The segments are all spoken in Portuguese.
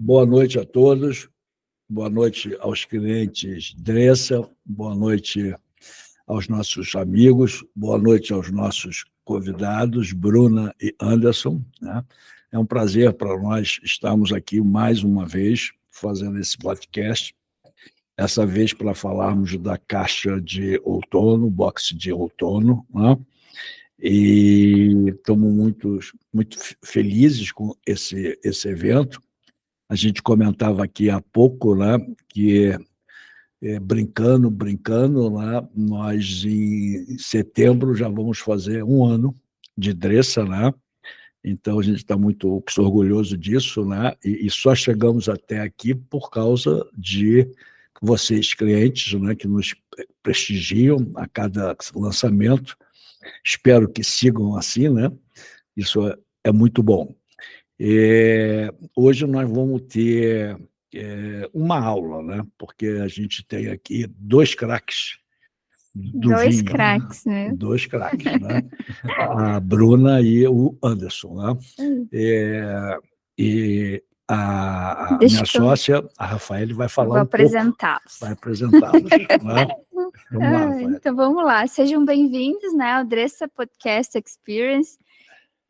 Boa noite a todos, boa noite aos clientes Dressa, boa noite aos nossos amigos, boa noite aos nossos convidados, Bruna e Anderson, né? É um prazer para nós estarmos aqui mais uma vez fazendo esse podcast, essa vez para falarmos da caixa de outono, box de outono, né? E estamos muito felizes com esse evento. A gente comentava aqui há pouco, né, que brincando, né, nós em setembro já vamos fazer um ano de Dressa, né? Então a gente está muito orgulhoso disso, né? E só chegamos até aqui por causa de vocês, clientes, né, que nos prestigiam a cada lançamento. Espero que sigam assim, né? Isso é muito bom. Hoje nós vamos ter uma aula, né? Porque a gente tem aqui dois craques do Dois vinho. craques, né? Dois craques, né? A Bruna e o Anderson, né? E a minha sócia, a Rafaele, vai falar Vou apresentá-los. Vai apresentá-los, né? Vamos lá, Rafaele. Então vamos lá, sejam bem-vindos, né, ao Dressa Podcast Experience.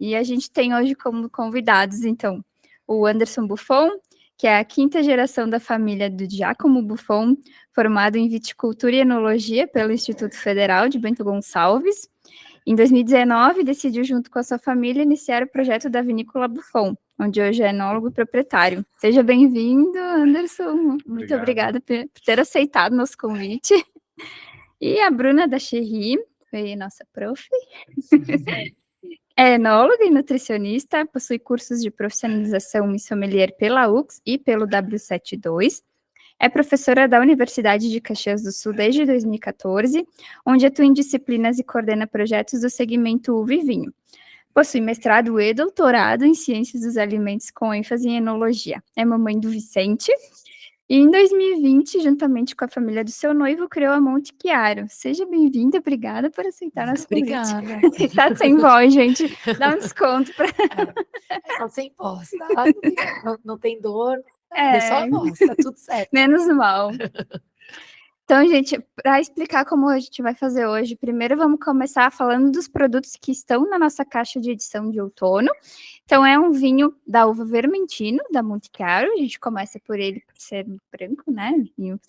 E a gente tem hoje como convidados, então, o Anderson Buffon, que é a quinta geração da família do Giacomo Buffon, formado em viticultura e enologia pelo Instituto Federal de Bento Gonçalves. Em 2019, decidiu, junto com a sua família, iniciar o projeto da Vinícola Buffon, onde hoje é enólogo e proprietário. Seja bem-vindo, Anderson. Muito obrigada por ter aceitado nosso convite. E a Bruna da Cherry, foi nossa prof. É enóloga e nutricionista, possui cursos de profissionalização em sommelier pela UX e pelo W72. É professora da Universidade de Caxias do Sul desde 2014, onde atua em disciplinas e coordena projetos do segmento uva e vinho. Possui mestrado e doutorado em ciências dos alimentos com ênfase em enologia. É mamãe do Vicente. E em 2020, juntamente com a família do seu noivo, criou a Monte Chiaro. Seja bem-vinda, obrigada por aceitar nosso convite. Obrigada. Tá sem voz, gente. Dá um desconto para. É só sem voz, tá? Não tem dor, é só a voz, tá tudo certo. Menos mal. Então, gente, para explicar como a gente vai fazer hoje, primeiro vamos começar falando dos produtos que estão na nossa caixa de edição de outono. Então, é um vinho da uva Vermentino, da Monte Chiaro. A gente começa por ele, por ser branco, né? O vinho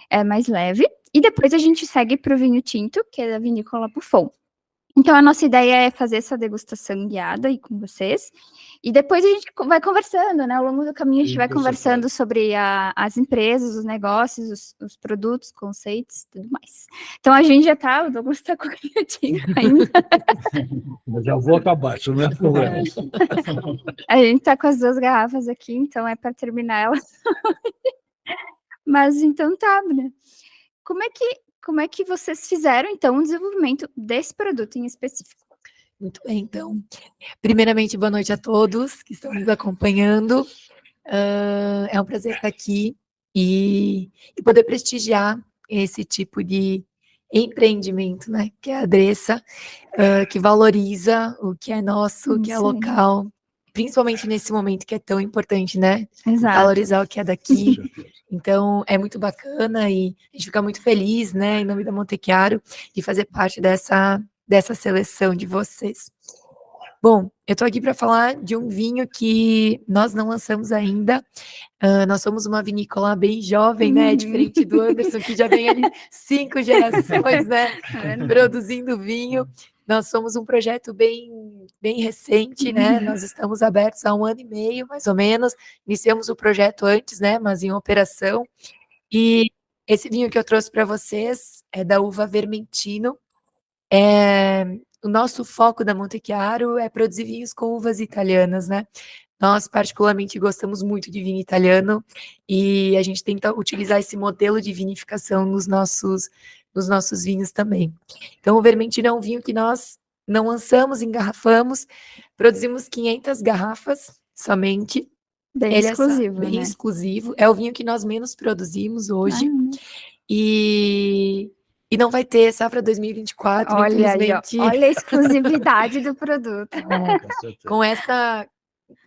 é mais leve. E depois a gente segue para o vinho tinto, que é da Vinícola Buffon. Então, a nossa ideia é fazer essa degustação guiada aí com vocês. E depois a gente vai conversando, né? Ao longo do caminho a gente vai conversando sobre as empresas, os negócios, os produtos, conceitos e tudo mais. Então, a gente já tá, o Douglas tá com o vinho ainda. Eu já vou acabar, isso não é problema. A gente tá com as duas garrafas aqui, então é para terminar elas. Mas então tá, né? Como é que vocês fizeram, então, o desenvolvimento desse produto em específico? Muito bem, então, primeiramente, boa noite a todos que estão nos acompanhando. É um prazer estar aqui e poder prestigiar esse tipo de empreendimento, né, que é a Dressa, que valoriza o que é nosso, o que é local, principalmente nesse momento que é tão importante, né? Exato. Valorizar o que é daqui. Então, é muito bacana e a gente fica muito feliz, né, em nome da Monte Chiaro, de fazer parte dessa seleção de vocês. Bom, eu estou aqui para falar de um vinho que nós não lançamos ainda. Nós somos uma vinícola bem jovem, né? Diferente do Anderson, que já vem ali 5 gerações, né? Produzindo vinho. Nós somos um projeto bem recente, né? Nós estamos abertos há 1 ano e meio, mais ou menos. Iniciamos o projeto antes, né? Mas em operação. E esse vinho que eu trouxe para vocês é da uva Vermentino. O nosso foco da Monte Chiaro é produzir vinhos com uvas italianas, né? Nós, particularmente, gostamos muito de vinho italiano e a gente tenta utilizar esse modelo de vinificação nos nossos vinhos também. Então, o Vermentino é um vinho que nós não lançamos, engarrafamos, produzimos 500 garrafas somente. Bem exclusivo, bem né? exclusivo. É o vinho que nós menos produzimos hoje. E não vai ter safra 2024, olha infelizmente. Aí, ó. Olha a exclusividade do produto. Com essa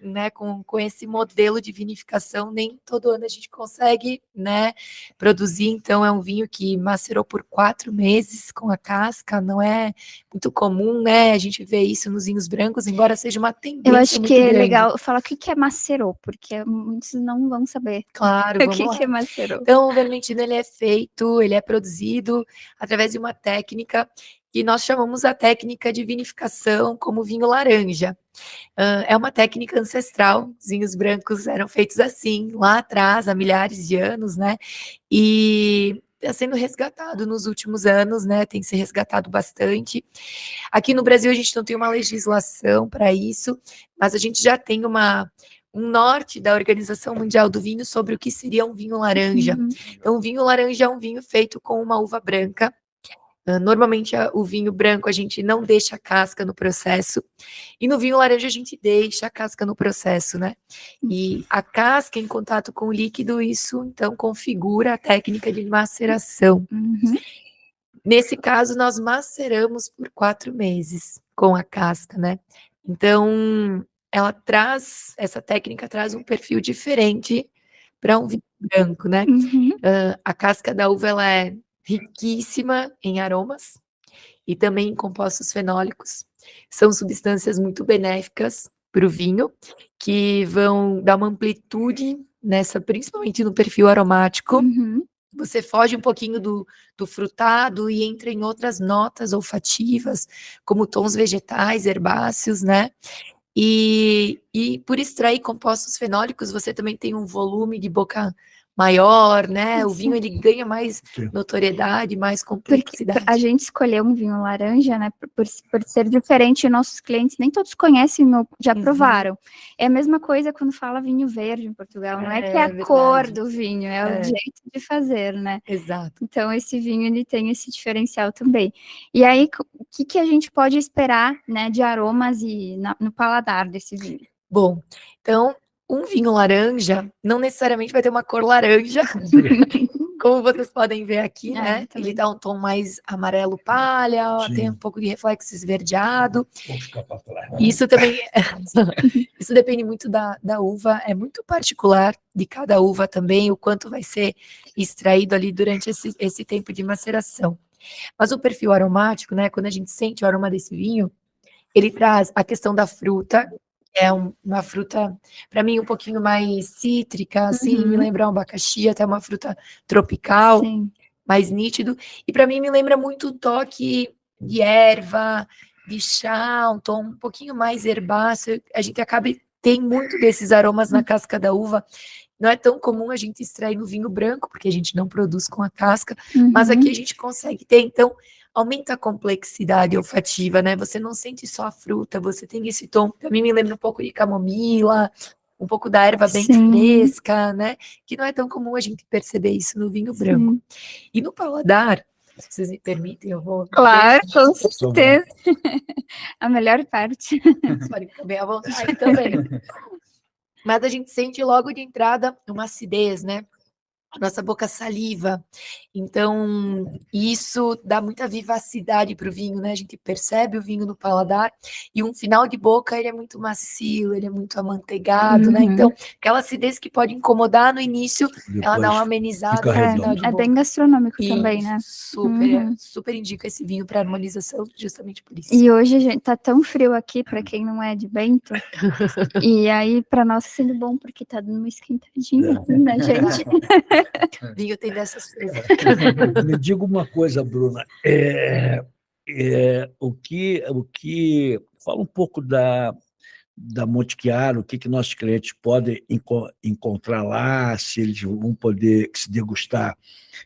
né, com esse modelo de vinificação, nem todo ano a gente consegue, né, produzir. Então, é um vinho que macerou por 4 meses com a casca, não é muito comum, né, a gente vê isso nos vinhos brancos, embora seja uma tendência Eu acho muito que é grande. legal falar o que é macerou, porque muitos não vão saber Claro, o vamos lá. que é macerou. Então, o vermentino, ele é feito, ele é produzido através de uma técnica que nós chamamos a técnica de vinificação como vinho laranja. É uma técnica ancestral, os vinhos brancos eram feitos assim, lá atrás, há milhares de anos, né? E está sendo resgatado nos últimos anos, né? Tem se resgatado bastante. Aqui no Brasil a gente não tem uma legislação para isso, mas a gente já tem um norte da Organização Mundial do Vinho sobre o que seria um vinho laranja. Uhum. Então, o vinho laranja é um vinho feito com uma uva branca. Normalmente, o vinho branco a gente não deixa a casca no processo, e no vinho laranja a gente deixa a casca no processo, né? E a casca em contato com o líquido, isso então configura a técnica de maceração. Uhum. Nesse caso, nós maceramos por 4 meses com a casca, né? Então, essa técnica traz um perfil diferente para um vinho branco, né? Uhum. A casca da uva, ela é riquíssima em aromas e também em compostos fenólicos. São substâncias muito benéficas para o vinho, que vão dar uma amplitude principalmente no perfil aromático. Uhum. Você foge um pouquinho do frutado e entra em outras notas olfativas, como tons vegetais, herbáceos, né? E por extrair compostos fenólicos, você também tem um volume de boca maior, né? O vinho, ele ganha mais notoriedade, mais complexidade. Porque a gente escolheu um vinho laranja, né, por ser diferente, nossos clientes nem todos conhecem, já provaram. É a mesma coisa quando fala vinho verde em Portugal, não é que é a verdade. cor do vinho, é o jeito de fazer, né? Exato. Então, esse vinho, ele tem esse diferencial também. E aí, o que a gente pode esperar, né, de aromas no paladar desse vinho? Bom, então, um vinho laranja não necessariamente vai ter uma cor laranja, como vocês podem ver aqui, né? Ele dá um tom mais amarelo palha, tem um pouco de reflexo esverdeado. Isso também, isso depende muito da uva, é muito particular de cada uva também, o quanto vai ser extraído ali durante esse tempo de maceração. Mas o perfil aromático, né? Quando a gente sente o aroma desse vinho, ele traz a questão da fruta. É uma fruta, para mim, um pouquinho mais cítrica, assim, me lembra um abacaxi, até uma fruta tropical, mais nítido. E para mim me lembra muito o toque de erva, de chá, um tom um pouquinho mais herbáceo. A gente tem muito desses aromas na casca da uva. Não é tão comum a gente extrair no vinho branco, porque a gente não produz com a casca, mas aqui a gente consegue ter, então aumenta a complexidade olfativa, né? Você não sente só a fruta, você tem esse tom, também me lembra um pouco de camomila, um pouco da erva bem fresca, né? Que não é tão comum a gente perceber isso no vinho branco. E no paladar, se vocês me permitem, eu vou... Claro, com certeza. A melhor parte. Vocês podem ficar bem à vontade também. Mas a gente sente logo de entrada uma acidez, né? A nossa boca saliva, então isso dá muita vivacidade para o vinho, né? A gente percebe o vinho no paladar e um final de boca, ele é muito macio, ele é muito amanteigado, né? Então, aquela acidez que pode incomodar no início, ela dá uma amenizada no final de boca. É bem gastronômico também, né? Super indica esse vinho para harmonização, justamente por isso. E hoje, gente, tá tão frio aqui, para quem não é de Bento, e aí para nós tá sendo bom, porque tá dando uma esquentadinha aqui, né, gente? Vinho tem dessas coisas. Me diga uma coisa, Bruna. Fala um pouco da Monte Chiara, o que nossos clientes podem encontrar lá, se eles vão poder se degustar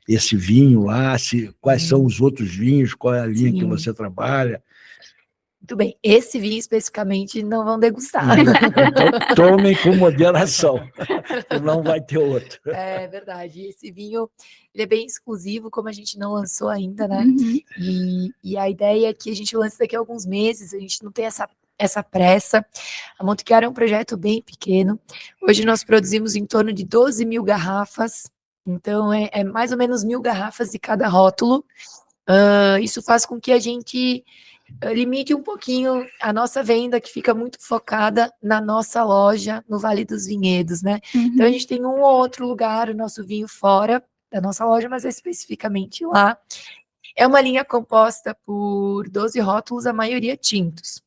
esse vinho lá, quais são os outros vinhos, qual é a linha que você trabalha. Muito bem, esse vinho especificamente não vão degustar. Então, tomem com moderação, não vai ter outro. É verdade, esse vinho ele é bem exclusivo, como a gente não lançou ainda, né? E a ideia é que a gente lance daqui a alguns meses, a gente não tem essa pressa. A Monte Chiara é um projeto bem pequeno. Hoje nós produzimos em torno de 12 mil garrafas, então é mais ou menos 1.000 garrafas de cada rótulo. Isso faz com que a gente limite um pouquinho a nossa venda, que fica muito focada na nossa loja, no Vale dos Vinhedos, né? Então, a gente tem um ou outro lugar, o nosso vinho fora da nossa loja, mas é especificamente lá. É uma linha composta por 12 rótulos, a maioria tintos,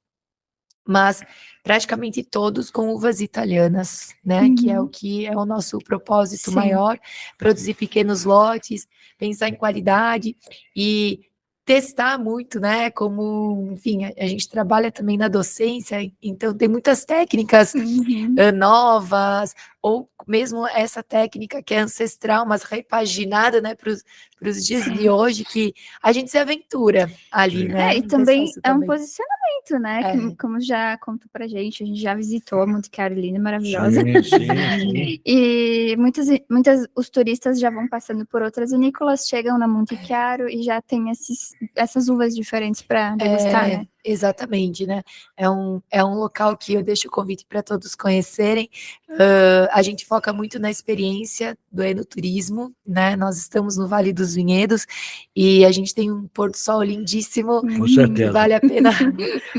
mas praticamente todos com uvas italianas, né? Que é o nosso propósito Sim. maior, produzir pequenos lotes, pensar em qualidade e testar muito, né? Como, enfim, a gente trabalha também na docência, então tem muitas técnicas novas, ou mesmo essa técnica que é ancestral, mas repaginada, né, para os dias de hoje, que a gente se aventura ali, né? E em testar também isso é um também. posicionamento, né? É. Como já contou pra gente, a gente já visitou a Monte Carolina, maravilhosa. Sim. E os turistas já vão passando por outras vinícolas, chegam na Monte Chiaro e já tem essas uvas diferentes para degustar, né? Exatamente, né? É um local que eu deixo o convite para todos conhecerem. A gente foca muito na experiência do enoturismo, né? Nós estamos no Vale dos Vinhedos e a gente tem um pôr do sol lindíssimo, Com que certeza. vale a pena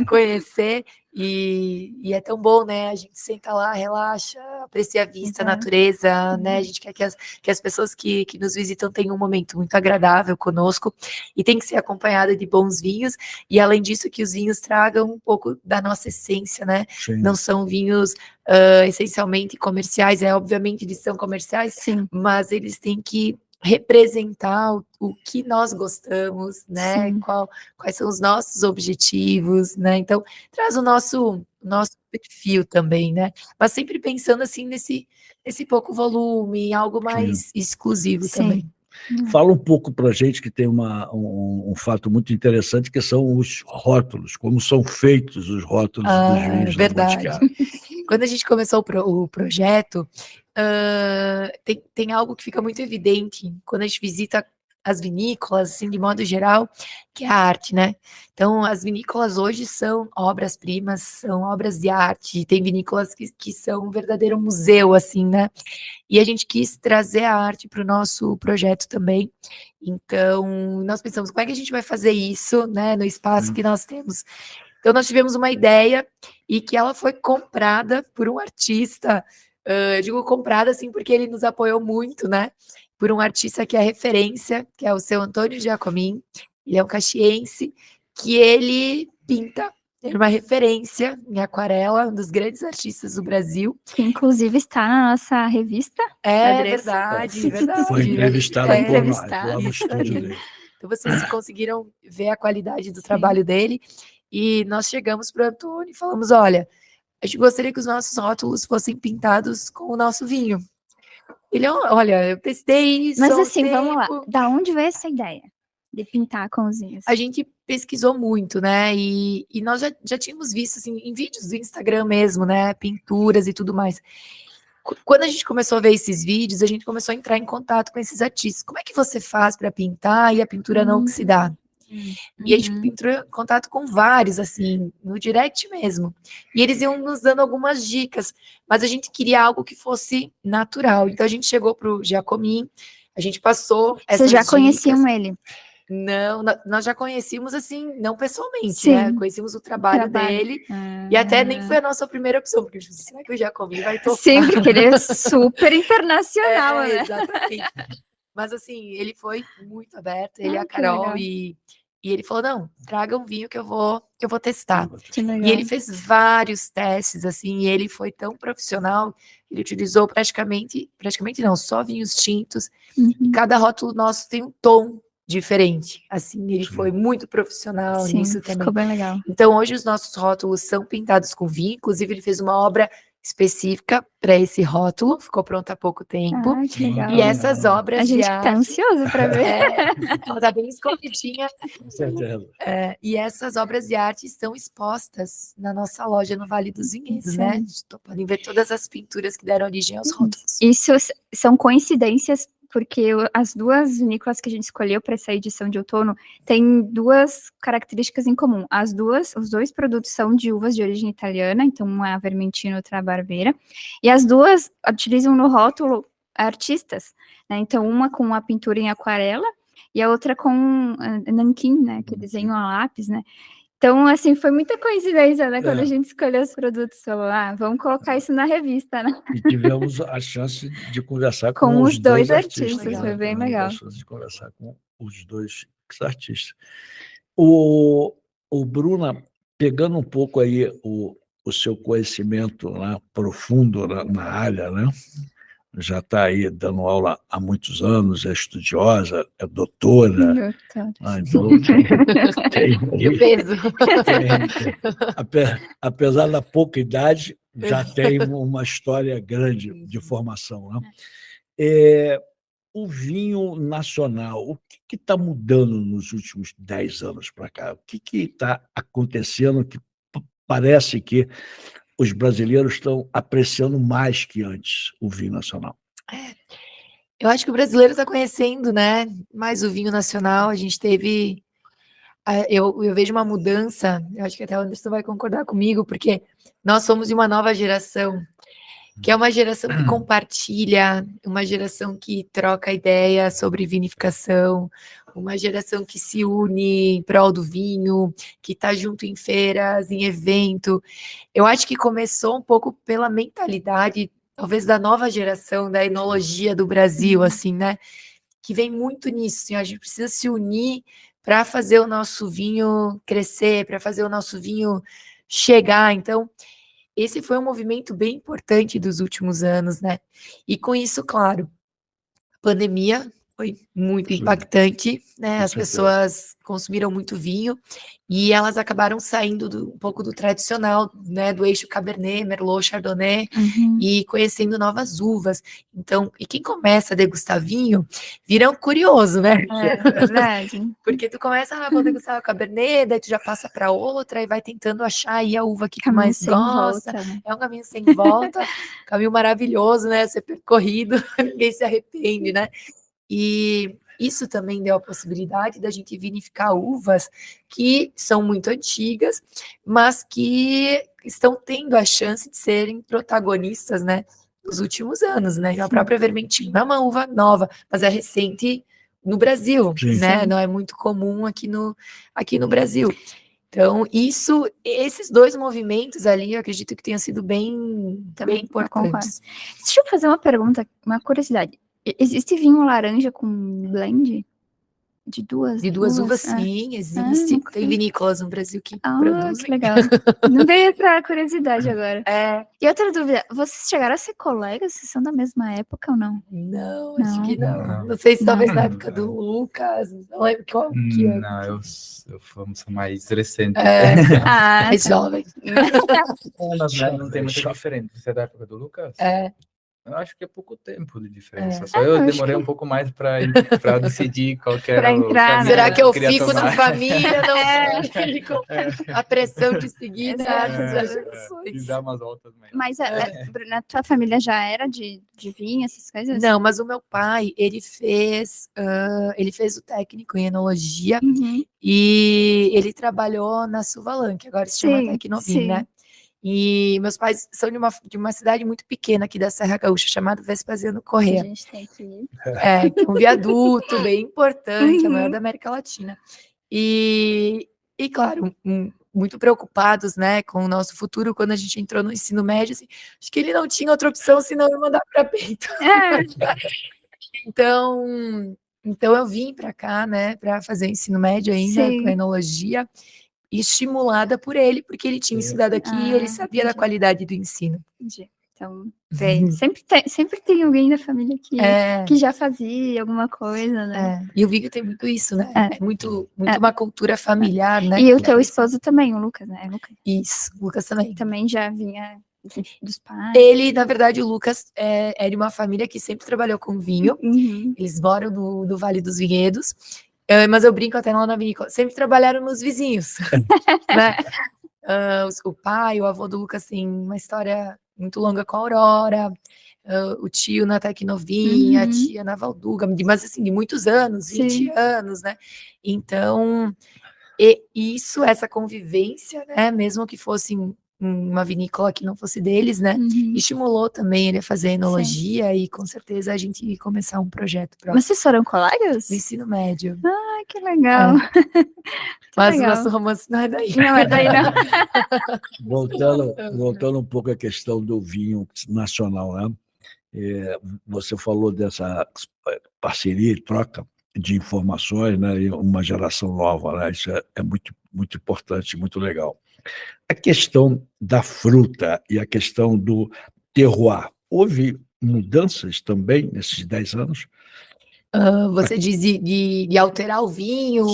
conhecer. E é tão bom, né? A gente senta lá, relaxa, aprecia a vista, a natureza, né? A gente quer que as pessoas que nos visitam tenham um momento muito agradável conosco, e tem que ser acompanhada de bons vinhos, e além disso que os vinhos tragam um pouco da nossa essência, né? Sim. Não são vinhos essencialmente comerciais, obviamente eles são comerciais, Sim. mas eles têm que representar o que nós gostamos, né? Sim. Quais são os nossos objetivos, né? Então, traz o nosso perfil também, né? Mas sempre pensando assim nesse pouco volume, em algo mais exclusivo Sim. também. Fala um pouco para a gente, que tem um fato muito interessante, que são os rótulos, como são feitos os rótulos dos vinhos da Monte Chiaro. Quando a gente começou o projeto, tem algo que fica muito evidente quando a gente visita as vinícolas, assim, de modo geral, que é a arte, né? Então, as vinícolas hoje são obras-primas, são obras de arte, tem vinícolas que são um verdadeiro museu, assim, né? E a gente quis trazer a arte para o nosso projeto também. Então, nós pensamos, como é que a gente vai fazer isso, né, no espaço que nós temos? Então, nós tivemos uma ideia e que ela foi comprada por um artista. Eu digo comprada, assim, porque ele nos apoiou muito, né? Por um artista que é referência, que é o seu Antônio Giacomin. Ele é um caxiense, que ele pinta, é uma referência em aquarela, um dos grandes artistas do Brasil. Que inclusive está na nossa revista. Verdade. Foi entrevistado por nós, lá no estúdio dele. Então, vocês conseguiram ver a qualidade do trabalho dele. E nós chegamos para o Antônio e falamos, olha, a gente gostaria que os nossos rótulos fossem pintados com o nosso vinho. Ele, olha, eu testei isso. Mas assim, vamos lá, da onde veio essa ideia de pintar com os vinhos? A gente pesquisou muito, né, e nós já tínhamos visto, assim, em vídeos do Instagram mesmo, né, pinturas e tudo mais. Quando a gente começou a ver esses vídeos, a gente começou a entrar em contato com esses artistas. Como é que você faz para pintar e a pintura não oxidar? E a gente entrou em contato com vários, assim, no direct mesmo. E eles iam nos dando algumas dicas, mas a gente queria algo que fosse natural. Então a gente chegou para o Giacomin, a gente passou essas Vocês já dicas. Conheciam ele? Não, nós já conhecíamos, assim, não pessoalmente, Sim. né? Conhecíamos o trabalho dele. E até nem foi a nossa primeira opção, porque será que o Giacomin vai topar? Sim, porque ele é super internacional, né? Exatamente. Mas assim, ele foi muito aberto, ele e a que Carol, legal. e ele falou, não, traga um vinho que eu vou testar. Que legal. E ele fez vários testes, assim, e ele foi tão profissional, ele utilizou praticamente não, só vinhos tintos, e cada rótulo nosso tem um tom diferente, assim, ele foi muito profissional nisso também. Ficou bem legal. Então, hoje os nossos rótulos são pintados com vinho, inclusive ele fez uma obra específica para esse rótulo, ficou pronta há pouco tempo. Que legal. E essas obras A gente de tá arte, ansioso para ver. ela tá bem escondidinha. Com certeza. E essas obras de arte estão expostas na nossa loja no Vale dos Vinhedos, né? Podem ver todas as pinturas que deram origem aos rótulos. Isso são coincidências, porque as duas vinícolas que a gente escolheu para essa edição de outono têm duas características em comum. Os dois produtos são de uvas de origem italiana, então uma é a Vermentino e outra a Barbera, e as duas utilizam no rótulo artistas, né? Então uma com uma pintura em aquarela e a outra com nanquim, né? Que desenho a lápis, né? Então, assim, foi muita coincidência, né? Quando É. a gente escolheu os produtos, falou, vamos colocar isso na revista, né? E tivemos a chance de conversar Com com os os dois dois artistas, artistas. foi Né? bem Tivemos legal. a chance de conversar com os dois artistas. O Bruna, pegando um pouco aí o seu conhecimento, né, profundo na área, né? Já está aí dando aula há muitos anos, é estudiosa, é doutora. Então, E o peso. apesar da pouca idade, já tem uma história grande de formação. Né? O vinho nacional, o que está mudando nos últimos 10 anos para cá? O que está acontecendo que parece que os brasileiros estão apreciando mais que antes o vinho nacional? Eu acho que o brasileiro está conhecendo, né, mais o vinho nacional. A gente teve... Eu vejo uma mudança, eu acho que até o Anderson vai concordar comigo, porque nós somos de uma nova geração, que é uma geração que compartilha, uma geração que troca ideia sobre vinificação, uma geração que se une em prol do vinho, que está junto em feiras, em evento. Eu acho que começou um pouco pela mentalidade, talvez, da nova geração, da enologia do Brasil, assim, né? Que vem muito nisso, assim, a gente precisa se unir para fazer o nosso vinho crescer, para fazer o nosso vinho chegar. Então, esse foi um movimento bem importante dos últimos anos, né? E com isso, claro, a pandemia foi muito impactante, né? As pessoas consumiram muito vinho e elas acabaram saindo um pouco do tradicional, né? Do eixo Cabernet, Merlot, Chardonnay, e conhecendo novas uvas. Então, e quem começa a degustar vinho, vira um curioso, né? É verdade. Porque tu começa, vou degustar a Cabernet, daí tu já passa para outra e vai tentando achar aí a uva que tu Caminho mais sem gosta. volta, né? É um caminho sem volta, caminho maravilhoso, né? Ser percorrido, ninguém se arrepende, né? E isso também deu a possibilidade da gente vinificar uvas que são muito antigas, mas que estão tendo a chance de serem protagonistas, né, nos últimos anos, né? A própria Vermentinho não é uma uva nova, mas é recente no Brasil, né? Não é muito comum aqui no Brasil. Então, esses dois movimentos ali, eu acredito que tenham sido bem importantes. Deixa eu fazer uma pergunta, uma curiosidade. Existe vinho laranja com blend? De duas uvas, sim, existe. Tem vinícolas no Brasil que produzem. Que legal. Não veio essa curiosidade agora. E outra dúvida, vocês chegaram a ser colegas? Vocês são da mesma época ou não? Não, acho que não. Não sei se talvez na época do Lucas, não lembro qual que é. Não, eu sou mais recente. Mais jovem. Não tem muita diferença. Você é da época do Lucas? Eu acho que é pouco tempo de diferença. Só eu demorei um pouco mais para decidir qual que era entrar, Será que eu fico na família? Não fico. A pressão de seguir essas gerações. E dar umas voltas. Mas, Bruna, a tua família já era de vinho, essas coisas? Não, mas o meu pai, ele fez o técnico em enologia e ele trabalhou na Suvalan, que agora se chama Tecnovin, né? E meus pais são de uma cidade muito pequena aqui da Serra Gaúcha, chamada Vespasiano Corrêa. A gente tem que ir. Que é um viaduto bem importante, é o maior da América Latina. E claro, muito preocupados, né, com o nosso futuro, quando a gente entrou no ensino médio, assim, acho que ele não tinha outra opção senão me mandar para Peito. Então eu vim para cá, né, para fazer ensino médio ainda, com enologia, estimulada por ele, porque ele tinha estudado aqui e ele sabia da qualidade do ensino. Entendi. Então, sempre tem alguém da família que já fazia alguma coisa, né? E o vinho tem muito isso, né? É muito uma cultura familiar, né? E o teu esposo também, o Lucas, né? Isso, o Lucas também. Também já vinha dos pais. Ele, na verdade, o Lucas é de uma família que sempre trabalhou com vinho. Eles moram no Vale dos Vinhedos. Mas eu brinco até lá na vinícola, sempre trabalharam nos vizinhos, né? O pai, o avô do Lucas tem uma história muito longa com a Aurora, o tio na Tecnovin, a tia na Valduga, mas assim, de muitos anos, 20 anos, né? Então, essa convivência, né? Mesmo que fosse uma vinícola que não fosse deles, né? Estimulou também ele a fazer enologia e com certeza a gente ia começar um projeto próximo. Vocês foram colegas? No ensino médio. Ai, que legal. Mas o legal. nosso romance não é daí. Não é daí, não. Voltando um pouco à questão do vinho nacional, né? Você falou dessa parceria e troca de informações, né? E uma geração nova, né? Isso é muito, muito importante, muito legal. A questão da fruta e a questão do terroir, houve mudanças também nesses 10 anos? Você diz de alterar o vinho?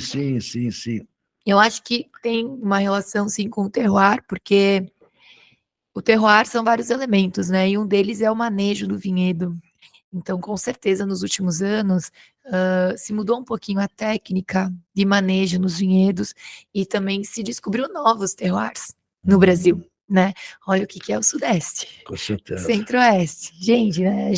Sim. Eu acho que tem uma relação, sim, com o terroir, porque o terroir são vários elementos, né? E um deles é o manejo do vinhedo. Então, com certeza, nos últimos anos, se mudou um pouquinho a técnica de manejo nos vinhedos e também se descobriu novos terroirs no Brasil, né? Olha o que é o Sudeste, Com certeza. Centro-Oeste. Gente, né? A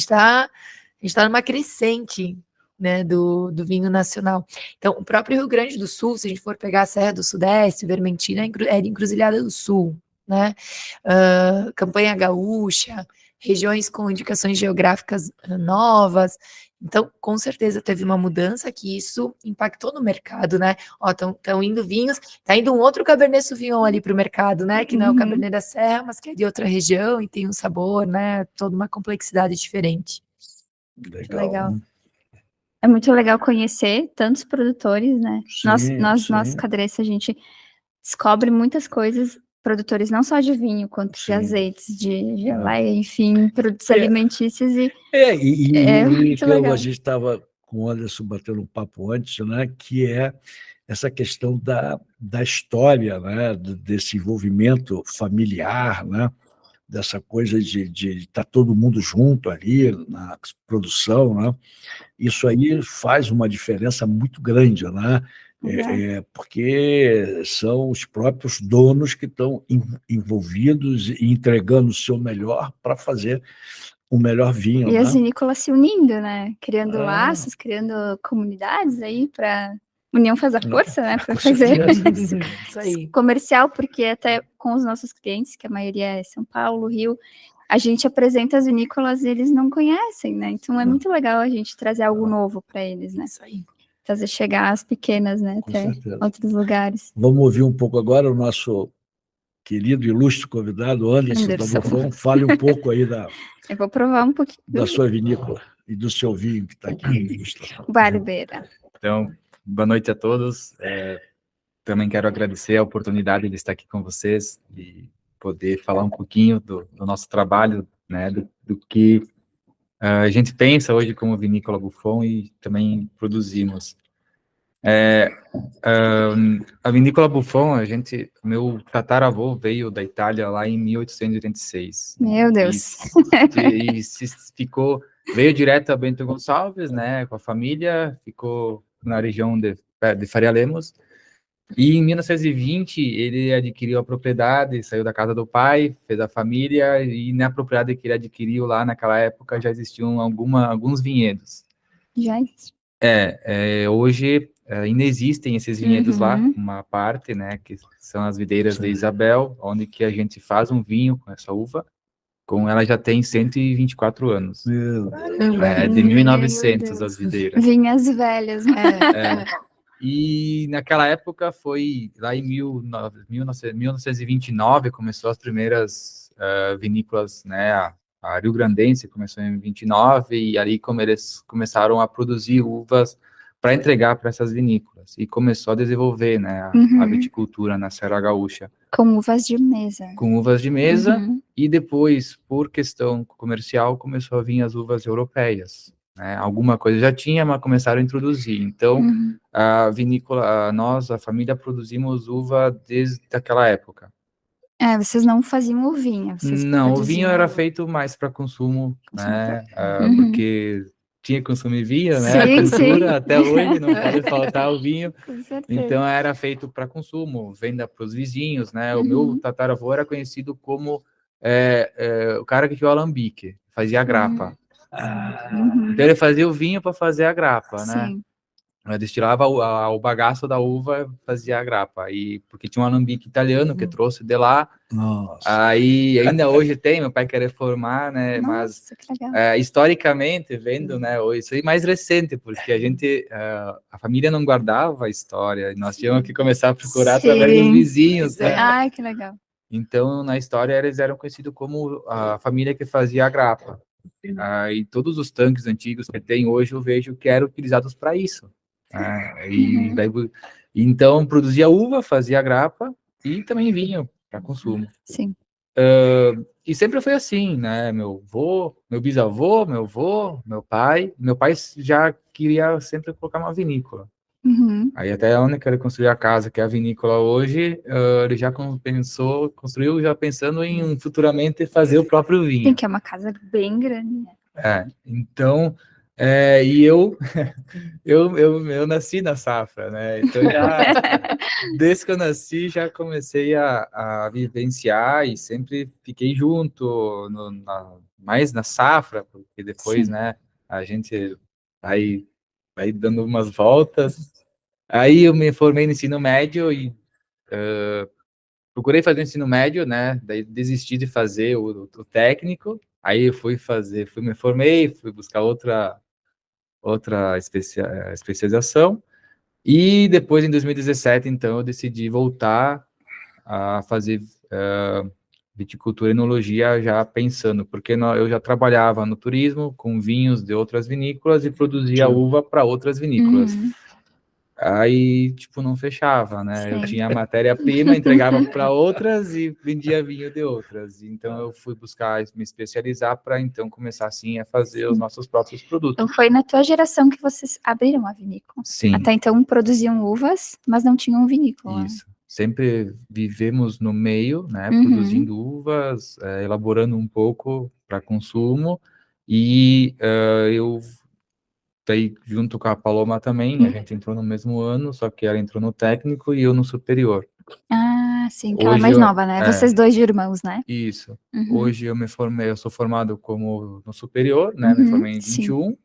gente tá numa crescente, né, do vinho nacional. Então, o próprio Rio Grande do Sul, se a gente for pegar a Serra do Sudeste, Vermentina é de Encruzilhada do Sul, né? Campanha Gaúcha, regiões com indicações geográficas novas. Então, com certeza teve uma mudança que isso impactou no mercado, né? Ó, estão indo vinhos, tá indo um outro Cabernet Sauvignon ali para o mercado, né? Que não é o Cabernet da Serra, mas que é de outra região e tem um sabor, né? Toda uma complexidade diferente. Legal. É muito legal conhecer tantos produtores, né? Nós Cadreça, a gente descobre muitas coisas, produtores não só de vinho, quanto de azeites, de geleia, enfim, produtos alimentícios. Muito legal. A gente estava com o Anderson batendo um papo antes, né? Que é essa questão da história, né? Desse envolvimento familiar, né? Dessa coisa de estar todo mundo junto ali na produção, né? Isso aí faz uma diferença muito grande, né? Porque são os próprios donos que estão envolvidos e entregando o seu melhor para fazer o melhor vinho. E né? as vinícolas se unindo, né? Criando laços, criando comunidades aí para... União faz a força, né? Para fazer isso aí. Comercial, porque até com os nossos clientes, que a maioria é São Paulo, Rio, a gente apresenta as vinícolas e eles não conhecem, né? Então é muito legal a gente trazer algo novo para eles, né? Isso aí. Fazer chegar as pequenas, né? Até outros lugares. Vamos ouvir um pouco agora o nosso querido e ilustre convidado, Anderson da Buffon. Fale um pouco aí Eu vou provar um pouquinho da sua vinícola e do seu vinho que está aqui. Barbeira. Então, boa noite a todos. Também quero agradecer a oportunidade de estar aqui com vocês e poder falar um pouquinho do nosso trabalho, né, do que a gente pensa hoje como Vinícola Buffon e também produzimos. A Vinícola Buffon, meu tataravô veio da Itália lá em 1886. Meu Deus. Veio direto a Bento Gonçalves, né, com a família, ficou na região de Faria Lemos. E em 1920 ele adquiriu a propriedade, saiu da casa do pai, fez a família, e na propriedade que ele adquiriu lá naquela época já existiam alguns vinhedos. Já existe. Hoje ainda existem esses vinhedos lá, uma parte, né, que são as videiras de Isabel, onde que a gente faz um vinho com essa uva, ela já tem 124 anos. De 1900 as videiras. Vinhas velhas, né? E naquela época foi lá em 1929, começou as primeiras vinícolas, né, a Rio Grandense começou em 29, e ali como eles começaram a produzir uvas para entregar para essas vinícolas, e começou a desenvolver, né, a viticultura na Serra Gaúcha. Com uvas de mesa. Com uvas de mesa, e depois, por questão comercial, começou a vir as uvas europeias. Né? Alguma coisa já tinha, mas começaram a introduzir. Então, a vinícola, a família, produzimos uva desde aquela época. Vocês não faziam o vinho? Não, o vinho era feito mais para consumo, né? Porque tinha que consumir vinho, né? A cultura, até hoje, não pode faltar o vinho. Com certeza. Então, era feito para consumo, venda para os vizinhos, né? O meu tataravô era conhecido como o cara que tinha o alambique, fazia a grapa. Então, ele fazia o vinho para fazer a grapa, né? destilava o bagaço da uva, fazia a grapa. E porque tinha um alambique italiano que trouxe de lá. Nossa. Aí ainda hoje tem, meu pai quer reformar, né? Mas Nossa, que legal. historicamente vendo, né? Isso aí mais recente, porque a família não guardava a história, e nós tínhamos que começar a procurar através dos Sim. vizinhos, né? Ai, que legal. Então, na história, eles eram conhecidos como a família que fazia a grapa. E todos os tanques antigos que tem hoje, eu vejo que eram utilizados para isso. Uhum. Então, produzia uva, fazia grapa e também vinho para consumo. Sim. E sempre foi assim, né? Meu avô, meu bisavô, meu avô, meu pai já queria sempre colocar uma vinícola. Uhum. Aí até onde que ele construiu a casa, que é a vinícola hoje, ele já construiu já pensando em futuramente fazer o próprio Sim, vinho. que é uma casa bem grande, né? Então, e eu nasci na safra, né? Então, desde que eu nasci, já comecei a vivenciar e sempre fiquei junto, mais na safra, porque depois, Sim. né, a gente vai dando umas voltas. Aí eu me formei no ensino médio e procurei fazer o ensino médio, né? Daí desisti de fazer o técnico. Aí eu me formei, fui buscar outra especialização. E depois, em 2017, então, eu decidi voltar a fazer viticultura e enologia já pensando, porque eu já trabalhava no turismo com vinhos de outras vinícolas e produzia Sim. uva para outras vinícolas. Uhum. Aí, tipo, não fechava, né? Eu Sim. tinha matéria-prima, entregava para outras e vendia vinho de outras. Então, eu fui buscar me especializar para, então, começar, assim, a fazer os nossos próprios produtos. Então foi na tua geração que vocês abriram a vinícola. Sim. Até então produziam uvas, mas não tinham vinícola. Isso. Sempre vivemos no meio, né? Uhum. Produzindo uvas, elaborando um pouco para consumo. E eu daí, junto com a Paloma também, a gente entrou no mesmo ano, só que ela entrou no técnico e eu no superior. Ah, sim, que ela é Hoje mais nova, né? é. Vocês dois de irmãos, né? Isso. Uhum. Hoje eu sou formado como no superior, né? Me formei em Sim. 21.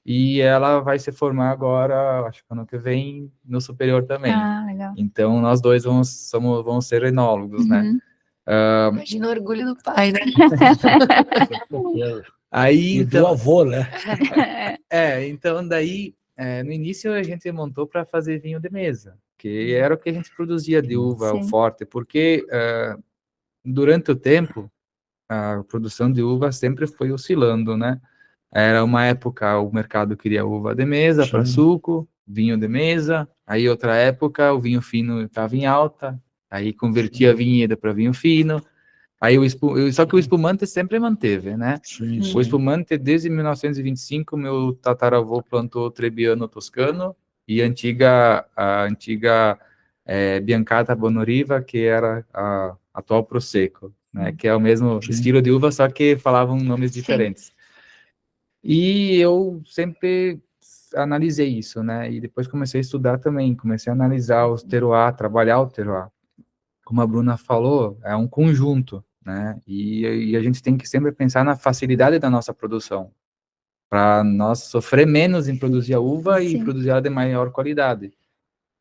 E ela vai se formar agora, acho que ano que vem, no superior também. Ah, legal. Então, nós dois vamos ser enólogos, né? Uhum. Imagina o orgulho do pai, né? Aí, E do então, avô, né? então daí, no início a gente montou para fazer vinho de mesa, que era o que a gente produzia de uva, o Sim. forte, porque durante o tempo, a produção de uva sempre foi oscilando, né? Era uma época o mercado queria uva de mesa para Sim. suco, vinho de mesa, aí outra época o vinho fino estava em alta, aí convertia a vinheda para vinho fino, aí só que o espumante sempre manteve, né? Sim, O sim. espumante, desde 1925, meu tataravô plantou Trebbiano Toscano e a antiga Biancata Bonoriva, que era a atual Prosecco, né? Que é o mesmo Sim. estilo de uva, só que falavam nomes Sim. diferentes. E eu sempre analisei isso, né? E depois comecei a estudar também, comecei a analisar os terroir, trabalhar o terroir. Como a Bruna falou, é um conjunto, né? E a gente tem que sempre pensar na facilidade da nossa produção, para nós sofrer menos em produzir a uva e Sim. produzir ela de maior qualidade.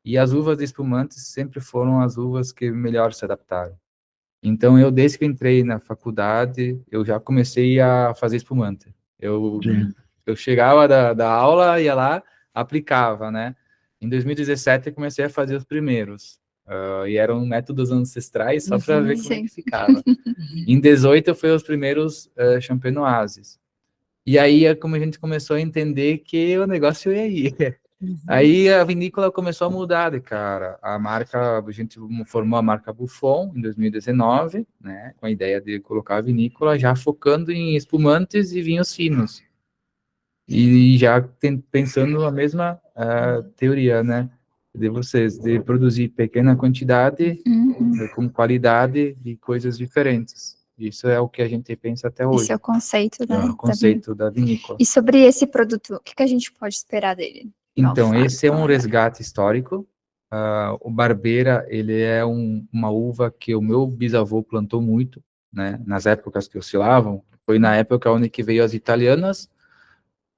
E as uvas de espumantes sempre foram as uvas que melhor se adaptaram. Então, desde que entrei na faculdade, eu já comecei a fazer espumante. Sim. Eu chegava da aula, ia lá, aplicava, né? Em 2017, eu comecei a fazer os primeiros. E eram métodos ancestrais, só para ver como é Sim. que ficava. Em 18, foi os primeiros champenoises. E aí, como a gente começou a entender que o negócio ia ir. Aí a vinícola começou a mudar de cara. A gente formou a marca Buffon em 2019, né, com a ideia de colocar a vinícola já focando em espumantes e vinhos finos. E já pensando a mesma teoria, né, de vocês, de produzir pequena quantidade, Uhum. com qualidade e coisas diferentes. Isso é o que a gente pensa até hoje. Esse é o conceito, né? O conceito da vinícola. E sobre esse produto, o que a gente pode esperar dele? Então, esse é um Paladar. resgate histórico. O Barbeira, ele é uma uva que o meu bisavô plantou muito, né? Nas épocas que oscilavam. Foi na época onde que veio as italianas.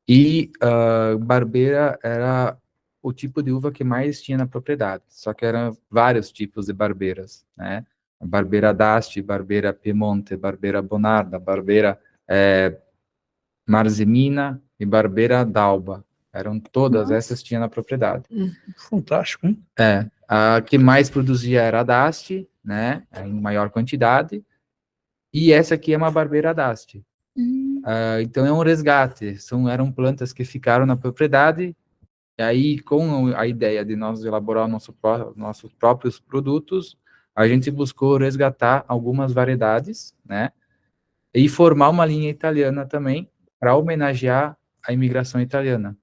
E Barbeira era o tipo de uva que mais tinha na propriedade, só que eram vários tipos de barbeiras, né? Barbeira d'Asti, Barbeira Piemonte, Barbeira Bonarda, Barbeira Marzemina e Barbeira d'Alba. Eram todas Nossa. essas tinha na propriedade. Fantástico, hein? A que mais produzia era a d'Asti, né? Em maior quantidade. E essa aqui é uma Barbeira d'Asti. Então é um resgate. Eram plantas que ficaram na propriedade. E aí, com a ideia de nós elaborar nossos próprios produtos, a gente buscou resgatar algumas variedades, né? E formar uma linha italiana também, para homenagear a imigração italiana.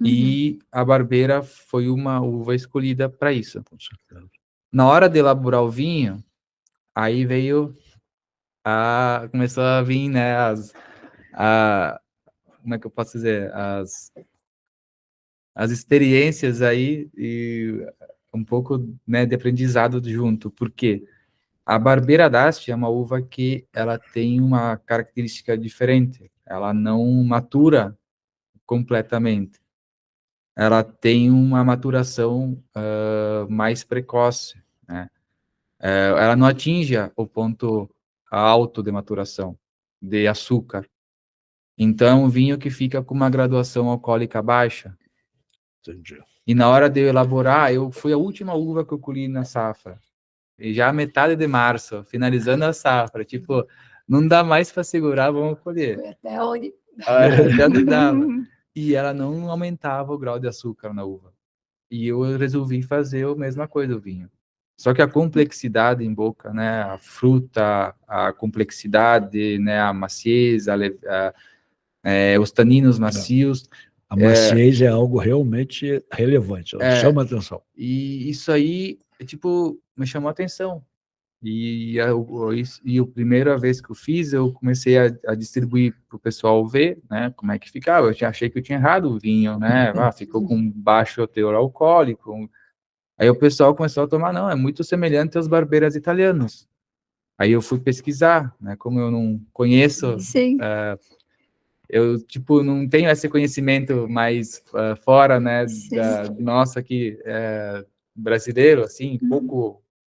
E a Barbeira foi uma uva escolhida para isso. Na hora de elaborar o vinho, aí começou a vir, né, como é que eu posso dizer, as experiências aí e um pouco, né, de aprendizado junto, porque a Barbeira d'Asti é uma uva que ela tem uma característica diferente, ela não matura completamente, ela tem uma maturação mais precoce, né? Ela não atinge o ponto alto de maturação de açúcar, então é um vinho que fica com uma graduação alcoólica baixa. Entendi. E na hora de eu elaborar, foi a última uva que eu colhi na safra. E já metade de março, finalizando a safra. Tipo, não dá mais para segurar, vamos colher. Foi até onde? Até onde dava. E ela não aumentava o grau de açúcar na uva. E eu resolvi fazer a mesma coisa, o vinho. Só que a complexidade em boca, né? A fruta, a complexidade, né? A maciez, os taninos macios. A maciez é algo realmente relevante, ela chama a atenção. E isso aí, tipo, me chamou a atenção. E a primeira vez que eu fiz, eu comecei a distribuir para o pessoal ver, né, como é que ficava. Eu achei que eu tinha errado o vinho, né, ficou com baixo teor alcoólico. Aí o pessoal começou a tomar, não, é muito semelhante aos barbeiras italianos. Aí eu fui pesquisar, né, como eu não conheço... Sim. Eu, tipo, não tenho esse conhecimento mais fora, né, Sim. nossa aqui, brasileiro, assim,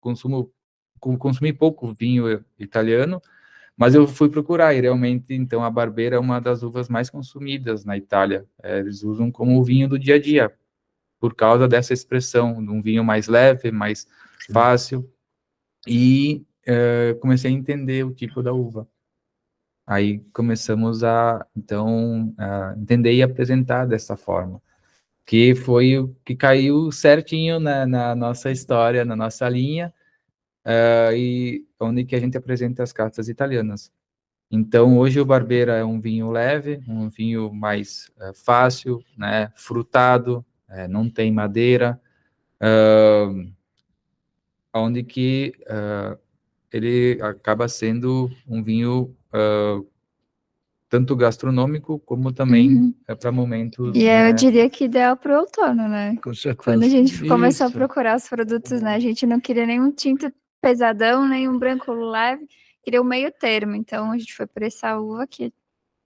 consumi pouco vinho italiano, mas eu fui procurar, e realmente, então, a Barbeira é uma das uvas mais consumidas na Itália. Eles usam como vinho do dia a dia, por causa dessa expressão, de um vinho mais leve, mais fácil, e comecei a entender o tipo da uva. Aí começamos então, a entender e apresentar dessa forma, que foi o que caiu certinho na nossa história, na nossa linha, e onde que a gente apresenta as cartas italianas. Então, hoje o Barbeira é um vinho leve, um vinho mais fácil, né, frutado, não tem madeira, onde que ele acaba sendo um vinho tanto gastronômico como também para momentos... E né? eu diria que ideal para o outono, né? Com certeza. Quando a gente começou a Isso. procurar os produtos, né? A gente não queria nenhum tinto pesadão, nem um branco leve, queria o meio termo. Então a gente foi por essa uva que,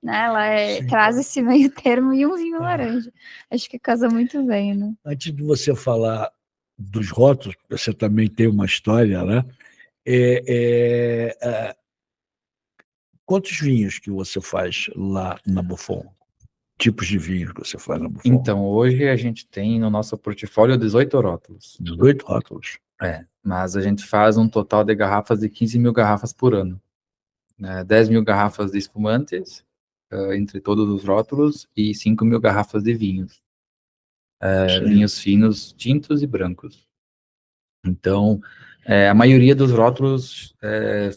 né? Ela traz esse meio termo e um vinho laranja. Acho que casa muito bem, né? Antes de você falar dos rótulos, você também tem uma história, né? Quantos vinhos que você faz lá na Buffon? Tipos de vinhos que você faz na Buffon? Então, hoje a gente tem no nosso portfólio 18 rótulos. 18 rótulos. Mas a gente faz um total de garrafas de 15 mil garrafas por ano. 10 mil garrafas de espumantes, entre todos os rótulos, e 5 mil garrafas de vinhos. Vinhos finos, tintos e brancos. Então, a maioria dos rótulos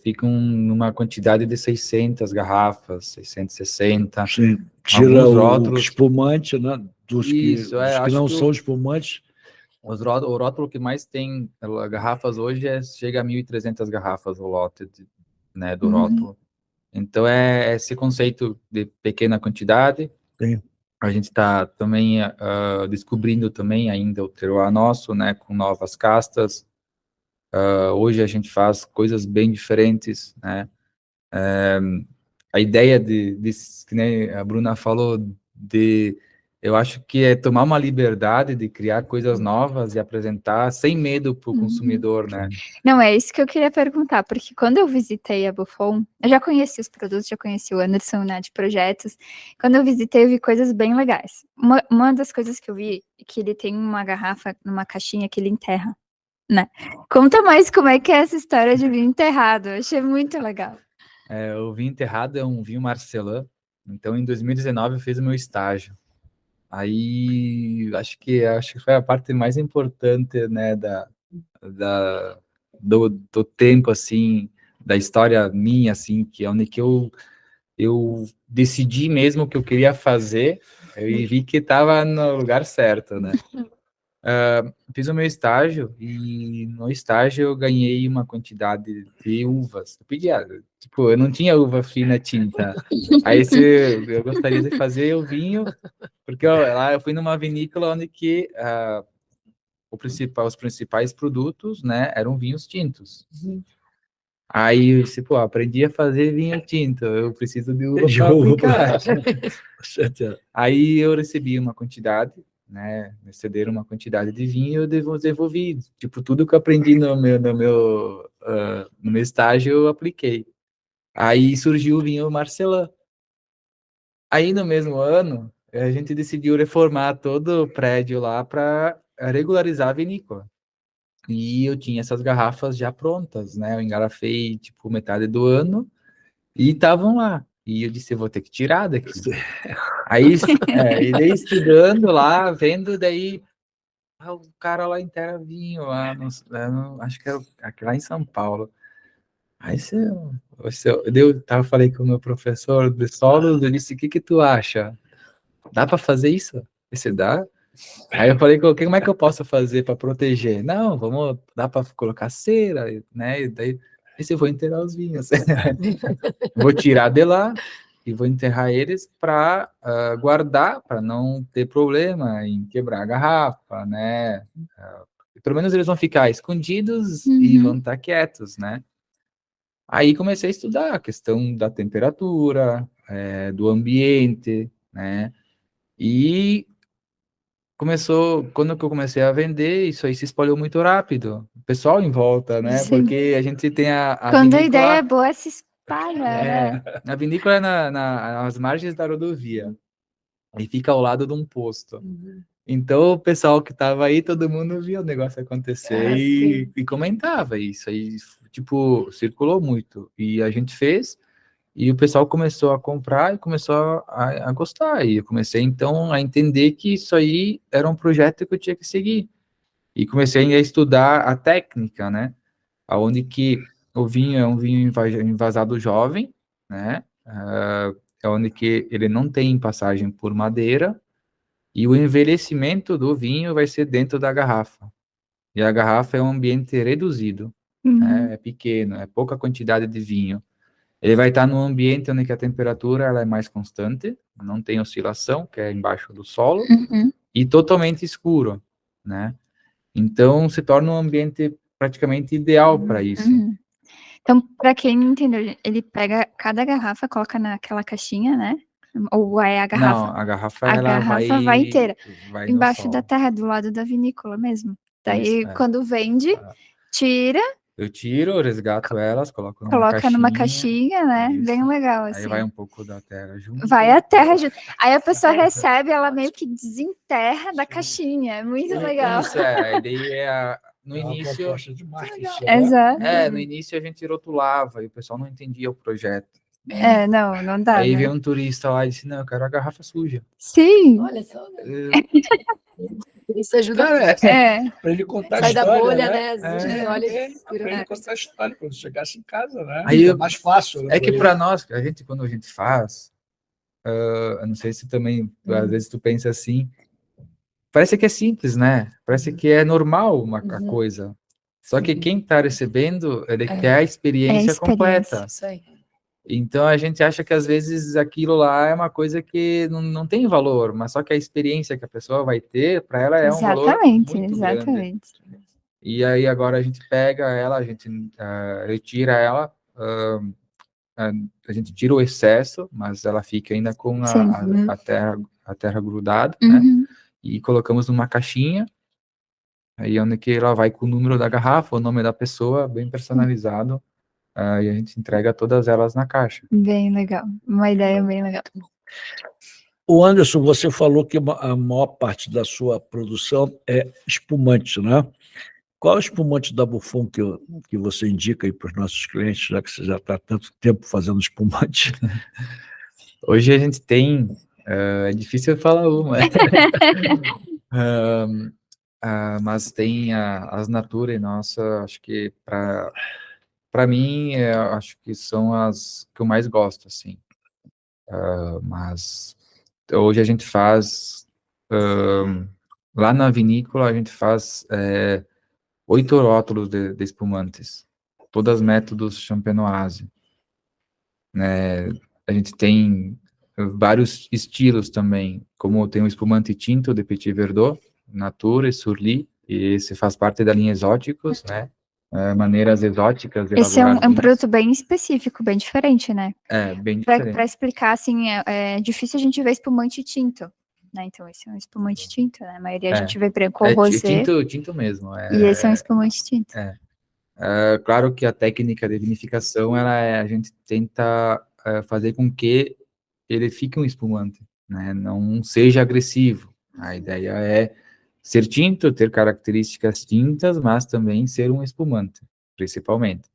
ficam numa quantidade de 600 garrafas, 660. Sim. Tira Alguns o rótulos... espumante, né? Dos Isso, que não são espumantes. O rótulo que mais tem garrafas hoje chega a 1.300 garrafas o lote né, do rótulo. Então, é esse conceito de pequena quantidade. Sim. A gente está também descobrindo também ainda o terroir nosso, né, com novas castas. Hoje a gente faz coisas bem diferentes, né? A ideia que nem a Bruna falou, de eu acho que é tomar uma liberdade de criar coisas novas e apresentar sem medo para o consumidor, né? Não, é isso que eu queria perguntar, porque quando eu visitei a Buffon, eu já conheci os produtos, já conheci o Anderson, né, de projetos. Quando eu visitei, eu vi coisas bem legais. Uma das coisas que eu vi é que ele tem uma garrafa numa caixinha que ele enterra, né? Conta mais como é que é essa história de vinho enterrado, eu achei muito legal. O vinho enterrado é um vinho Marcelin. Então, em 2019, eu fiz o meu estágio. Aí, acho que foi a parte mais importante, né, do tempo, assim, da história minha, assim, que é onde que eu decidi mesmo o que eu queria fazer e vi que estava no lugar certo, né? Fiz o meu estágio e no estágio eu ganhei uma quantidade de uvas. Eu pedi, tipo, eu não tinha uva fina tinta. Aí eu gostaria de fazer o vinho, porque lá eu fui numa vinícola onde que os principais produtos, né, eram vinhos tintos. Aí eu disse, pô, aprendi a fazer vinho tinto, eu preciso de uva De para uva aplicar. Certo. Aí eu recebi uma quantidade, né? Me cederam uma quantidade de vinho e eu devolvi. Tipo, tudo que eu aprendi no meu estágio, eu apliquei. Aí surgiu o vinho Marcelin. Aí no mesmo ano, a gente decidiu reformar todo o prédio lá para regularizar a vinícola. E eu tinha essas garrafas já prontas, né? Eu engarrafei, tipo, metade do ano e estavam lá. E eu disse, eu vou ter que tirar daqui. Aí, e daí estudando lá, vendo, daí o cara lá inteira vinho, lá acho que era lá em São Paulo. Aí eu falei com o meu professor de solos, eu disse, o que tu acha? Dá para fazer isso? Esse dá? Aí eu falei, como é que eu posso fazer para proteger? Não, dá para colocar cera, né? E daí, eu vou enterrar os vinhos. Vou tirar de lá e vou enterrar eles para guardar, para não ter problema em quebrar a garrafa, né? Pelo menos eles vão ficar escondidos e vão estar quietos, né? Aí comecei a estudar a questão da temperatura, do ambiente, né? E quando que eu comecei a vender, isso aí se espalhou muito rápido. O pessoal em volta, né? Sim. Porque a gente tem a Quando a vinícola... ideia é boa, se espalha, né? A vinícola é nas margens da rodovia e fica ao lado de um posto. Então, o pessoal que estava aí, todo mundo via o negócio acontecer e comentava isso. Aí, tipo, circulou muito. E a gente fez, e o pessoal começou a comprar e começou a gostar. E eu comecei, então, a entender que isso aí era um projeto que eu tinha que seguir. E comecei a estudar a técnica, né? Aonde que o vinho é um vinho envasado jovem, né? É onde que ele não tem passagem por madeira, e o envelhecimento do vinho vai ser dentro da garrafa. E a garrafa é um ambiente reduzido, né? É pequeno, é pouca quantidade de vinho. Ele vai estar num ambiente onde que a temperatura ela é mais constante, não tem oscilação, que é embaixo do solo, e totalmente escuro, né? Então, se torna um ambiente praticamente ideal para isso. Então, para quem não entendeu, ele pega cada garrafa, coloca naquela caixinha, né? Ou é a garrafa? Não, a garrafa, A ela garrafa vai inteira, vai no embaixo da sol. terra, do lado da vinícola mesmo. Daí, Isso, quando vende, tira, eu tiro, resgato elas, coloco coloca numa caixinha, né? isso. Bem legal, Aí assim. vai um pouco da terra junto. Vai a terra junto. Aí a pessoa recebe, ela meio que desenterra da caixinha. É muito legal. Isso, a ideia no É uma início... proposta de marketing. Exato. No início a gente rotulava e o pessoal não entendia o projeto. Não dá, Aí né? veio um turista lá e disse, não, eu quero a garrafa suja. Sim. Olha só, Eu- isso ajuda Para ele contar a sai da história, bolha, né? né? Olha, Para ele contar a história quando chegasse em casa, né? Aí É mais fácil. Né, É que pra para ele. nós, quando a gente faz, eu não sei se também, às vezes tu pensa assim, parece que é simples, né? Parece que é normal a coisa. Só que quem está recebendo, ele quer a experiência completa. isso aí. Então a gente acha que às vezes aquilo lá é uma coisa que não tem valor, mas só que a experiência que a pessoa vai ter, para ela é um valor muito grande. E aí agora a gente pega ela, a gente retira ela, a gente tira o excesso, mas ela fica ainda com a terra a terra grudada, né? Uhum. E colocamos numa caixinha, aí onde que ela vai com o número da garrafa, o nome da pessoa, bem personalizado, e a gente entrega todas elas na caixa. Bem legal. Uma ideia bem legal. O Anderson, você falou que a maior parte da sua produção é espumante, né? Qual é o espumante da Buffon que você indica aí para os nossos clientes, já que você já está há tanto tempo fazendo espumante? Hoje a gente tem, é difícil falar uma, mas tem as Nature, nossa, acho que para mim, acho que são as que eu mais gosto, assim. Mas hoje a gente faz, lá na vinícola, a gente faz 8 rótulos de espumantes, todas métodos champenoise, né? A gente tem vários estilos também, como tem o espumante tinto de Petit Verdot, Nature, Surly, e esse faz parte da linha Exóticos, né? Maneiras exóticas de Esse é elaborar um vinhos. produto bem específico, bem diferente, né? Bem Para diferente. explicar, assim, é difícil a gente ver espumante tinto, né? Então, esse é um espumante tinto, né? A maioria a gente vê branco ou rosé, Tinto mesmo. e esse é um espumante tinto. Claro que a técnica de vinificação, a gente tenta fazer com que ele fique um espumante, né? Não seja agressivo. A ideia é ser tinto, ter características tintas, mas também ser um espumante, principalmente.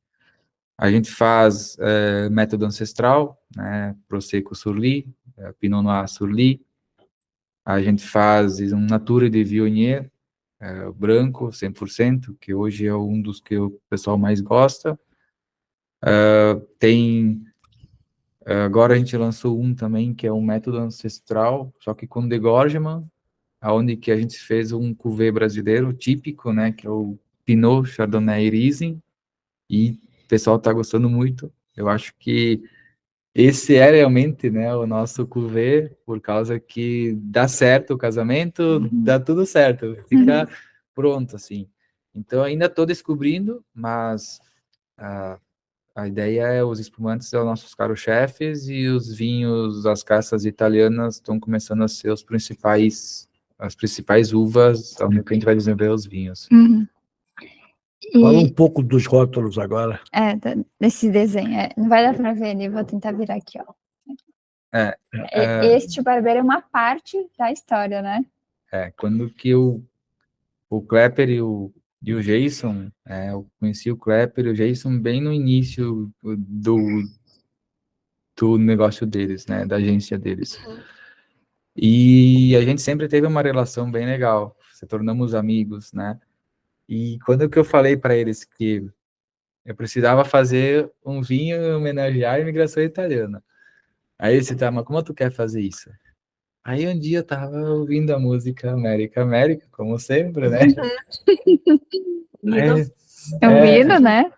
A gente faz método ancestral, né? Prosecco Surly, Pinot Noir Surly. A gente faz um Nature de Viognier, branco, 100%, que hoje é um dos que o pessoal mais gosta. Agora a gente lançou um também, que é um método ancestral, só que com degorgement, aonde que a gente fez um cuvê brasileiro típico, né, que é o Pinot Chardonnay Riesling, e o pessoal está gostando muito. Eu acho que esse é realmente, né, o nosso cuvê, por causa que dá certo o casamento, dá tudo certo, fica pronto, assim. Então, ainda estou descobrindo, mas a ideia é os espumantes são nossos caros-chefes e os vinhos, as castas italianas estão começando a ser as principais uvas onde a gente vai desenvolver os vinhos. Uhum. Fala um pouco dos rótulos agora. Desse desenho. Não vai dar para ver ali, vou tentar virar aqui, ó. Este barbeiro é uma parte da história, né? Quando que o Klepper e o Jason, eu conheci o Klepper e o Jason bem no início do negócio deles, né, da agência deles. E a gente sempre teve uma relação bem legal, se tornamos amigos, né? E quando que eu falei para eles que eu precisava fazer um vinho e homenagear a imigração italiana. Aí eles disseram, mas como tu quer fazer isso? Aí um dia eu tava ouvindo a música América, América, como sempre, né? Aí, É um hino, né?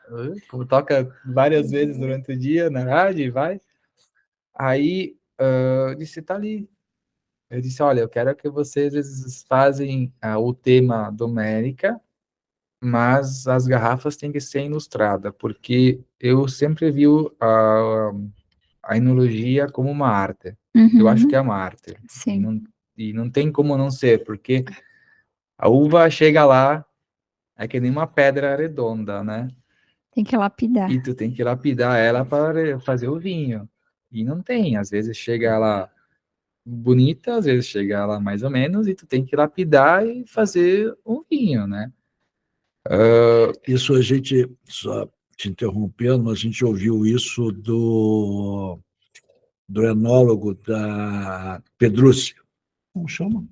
toca várias vezes durante o dia na rádio e vai. Aí eu disse, tá ali. Eu disse, olha, eu quero que vocês fazem o tema do América, mas as garrafas têm que ser ilustradas, porque eu sempre vi a enologia como uma arte. Eu acho que é uma arte. Sim. E não tem como não ser, porque a uva chega lá, é que nem uma pedra redonda, né? Tem que lapidar. E tu tem que lapidar ela para fazer o vinho. E não tem, às vezes chega ela bonita, às vezes chega ela mais ou menos, e tu tem que lapidar e fazer um vinho, né? Isso a gente, só te interrompendo, a gente ouviu isso do enólogo da Pedrúcia. Como chama?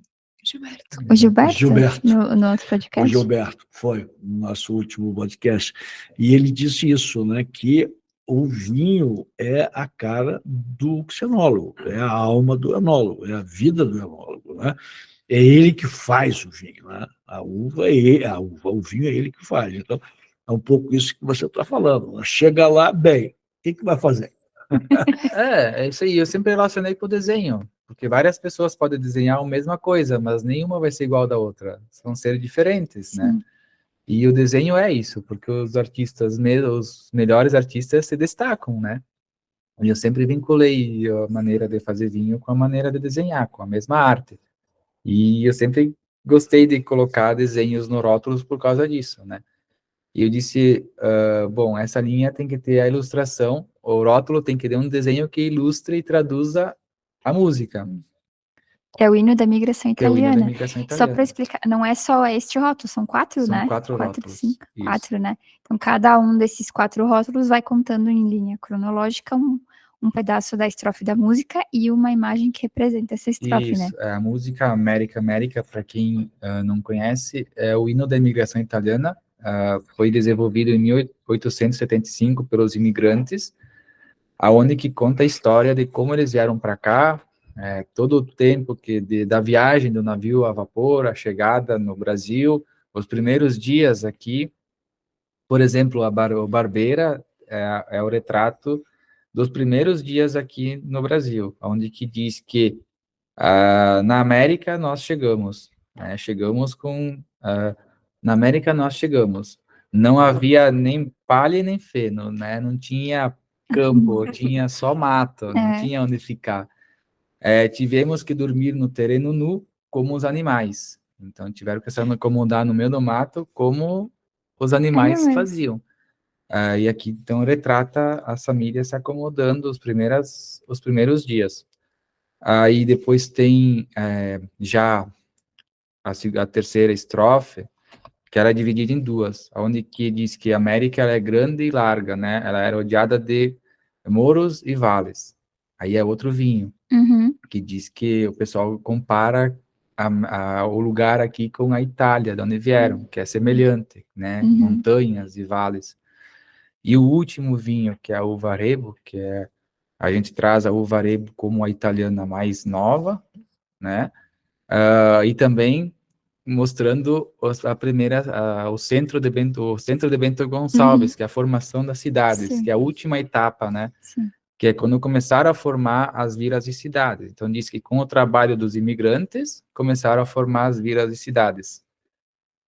O Gilberto? Gilberto. No outro O podcast? Gilberto, foi no nosso último podcast. E ele disse isso, né, que o vinho é a cara do xenólogo, é a alma do enólogo, é a vida do enólogo, né? É ele que faz o vinho, né? A uva é ele, o vinho é ele que faz. Então, é um pouco isso que você está falando, né? Chega lá, bem, o que vai fazer? É isso aí, eu sempre relacionei com o desenho, porque várias pessoas podem desenhar a mesma coisa, mas nenhuma vai ser igual da outra, são seres diferentes, né? E o desenho é isso, porque os artistas, os melhores artistas se destacam, né? E eu sempre vinculei a maneira de fazer vinho com a maneira de desenhar, com a mesma arte. E eu sempre gostei de colocar desenhos no rótulos por causa disso, né? E eu disse, bom, essa linha tem que ter a ilustração, o rótulo tem que ter um desenho que ilustre e traduza a música, Que é o hino da migração que é o hino da italiana. imigração Só para italiana. explicar, não é só este rótulo, são 4, São né? 4 4, rótulos. 5, Isso. 4, né? Então, cada um desses 4 rótulos vai contando em linha cronológica um pedaço da estrofe da música e uma imagem que representa essa estrofe, né? Isso, a música América, América, para quem não conhece, é o hino da imigração italiana, foi desenvolvido em 1875 pelos imigrantes, aonde que conta a história de como eles vieram para cá, todo o tempo da viagem do navio a vapor, a chegada no Brasil, os primeiros dias aqui. Por exemplo, o Barbeira é o retrato dos primeiros dias aqui no Brasil, onde que diz que na América nós chegamos, né? Na América nós chegamos. Não havia nem palha e nem feno, né? Não tinha campo, tinha só mato, não tinha onde ficar. Tivemos que dormir no terreno nu, como os animais. Então, tiveram que se acomodar no meio do mato, como os animais faziam. E aqui, então, retrata as famílias se acomodando os primeiros dias. Aí depois tem já a terceira estrofe, que era dividida em duas, onde que diz que a América ela é grande e larga, né? Ela era rodeada de morros e vales. Aí é outro vinho, que diz que o pessoal compara o lugar aqui com a Itália, de onde vieram, que é semelhante, né? Montanhas e vales. E o último vinho, que é a uva Rebo, a gente traz a uva Rebo como a italiana mais nova, né? E também mostrando o centro de Bento Gonçalves, que é a formação das cidades, Sim. que é a última etapa, né? Sim. Que é quando começaram a formar as vilas e cidades. Então diz que com o trabalho dos imigrantes começaram a formar as vilas e cidades.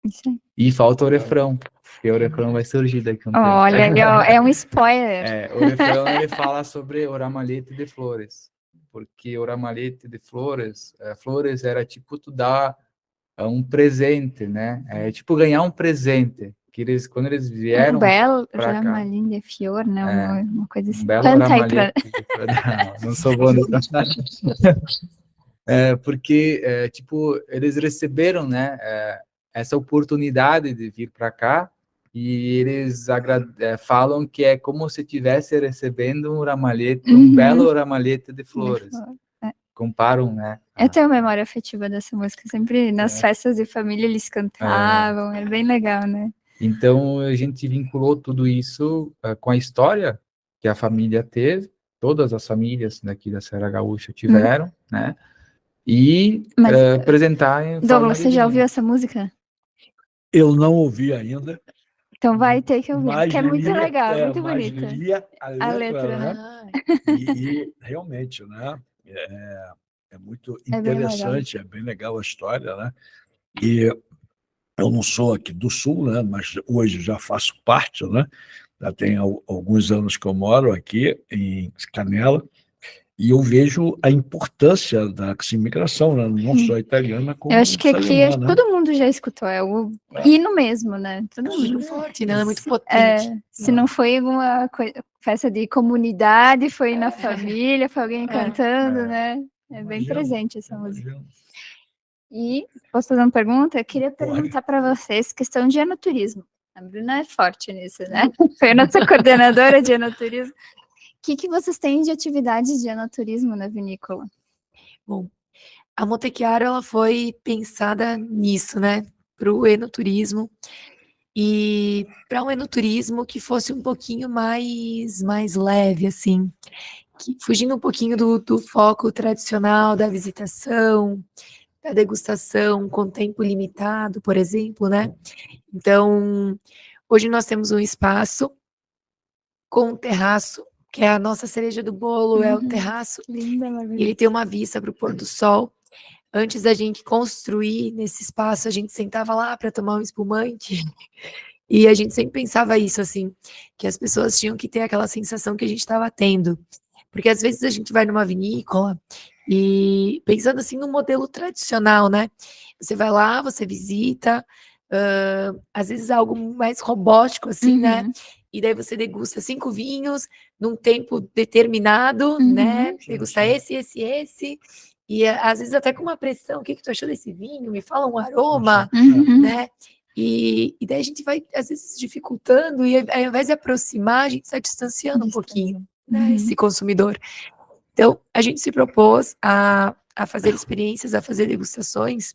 Isso aí. E falta o refrão, porque o refrão vai surgir daqui a um tempo. Olha, é um spoiler. O refrão ele fala sobre o ramalhete de flores, porque o ramalhete de flores, flores era tipo tu dar um presente, né? É tipo ganhar um presente, que quando eles vieram Bel para cá, Ramalhim de Fior, né? Uma coisa assim. belo Canta aí pra... ramalhete, não sou bom porque tipo eles receberam, né? Essa oportunidade de vir para cá. E eles falam que é como se estivesse recebendo um ramalhete, um belo ramalhete de flores. Comparam, né? Eu tenho memória afetiva dessa música. Sempre nas festas de família eles cantavam. Era bem legal, né? Então, a gente vinculou tudo isso com a história que a família teve. Todas as famílias daqui da Serra Gaúcha tiveram, né? E apresentar em Douglas, você já vinho. ouviu essa música? Eu não ouvi ainda. Então vai ter que ouvir, Mas porque é muito legal, muito mas bonita. lia a letra, né? né? E realmente, né? É muito interessante, é bem legal a história, né? E eu não sou aqui do Sul, né? Mas hoje já faço parte, né? Já tem alguns anos que eu moro aqui em Canela, e eu vejo a importância da imigração, né? Não só italiana, como eu acho que aqui alemã, né? todo mundo já escutou, é o hino mesmo, né? Todo mundo. Muito forte, né? Ela é muito potente. Se não foi alguma festa de comunidade, foi na família, foi alguém cantando, né? É bem presente essa música. E posso fazer uma pergunta? Eu queria perguntar para vocês questão de enoturismo. A Bruna é forte nisso, né? Foi a nossa coordenadora de enoturismo. O que vocês têm de atividades de enoturismo na vinícola? Bom, a Monte Chiaro, ela foi pensada nisso, né? Para o enoturismo. E para um enoturismo que fosse um pouquinho mais leve, assim. Fugindo um pouquinho do foco tradicional da visitação, da degustação com tempo limitado, por exemplo, né? Então, hoje nós temos um espaço com um terraço, que é a nossa cereja do bolo, é o terraço. Linda, e ele tem uma vista para o pôr do sol. Antes da gente construir nesse espaço, a gente sentava lá para tomar um espumante, e a gente sempre pensava isso, assim, que as pessoas tinham que ter aquela sensação que a gente estava tendo, Porque às vezes a gente vai numa vinícola e pensando assim no modelo tradicional, né? Você vai lá, você visita, às vezes algo mais robótico, assim, né? Uhum. E daí você degusta 5 vinhos num tempo determinado, né? Degusta esse. E às vezes até com uma pressão, o que tu achou desse vinho? Me fala um aroma, Uhum. né? E daí a gente vai, às vezes, dificultando, e ao invés de aproximar, a gente está distanciando um pouquinho, né, esse consumidor. Então, a gente se propôs a fazer experiências, a fazer degustações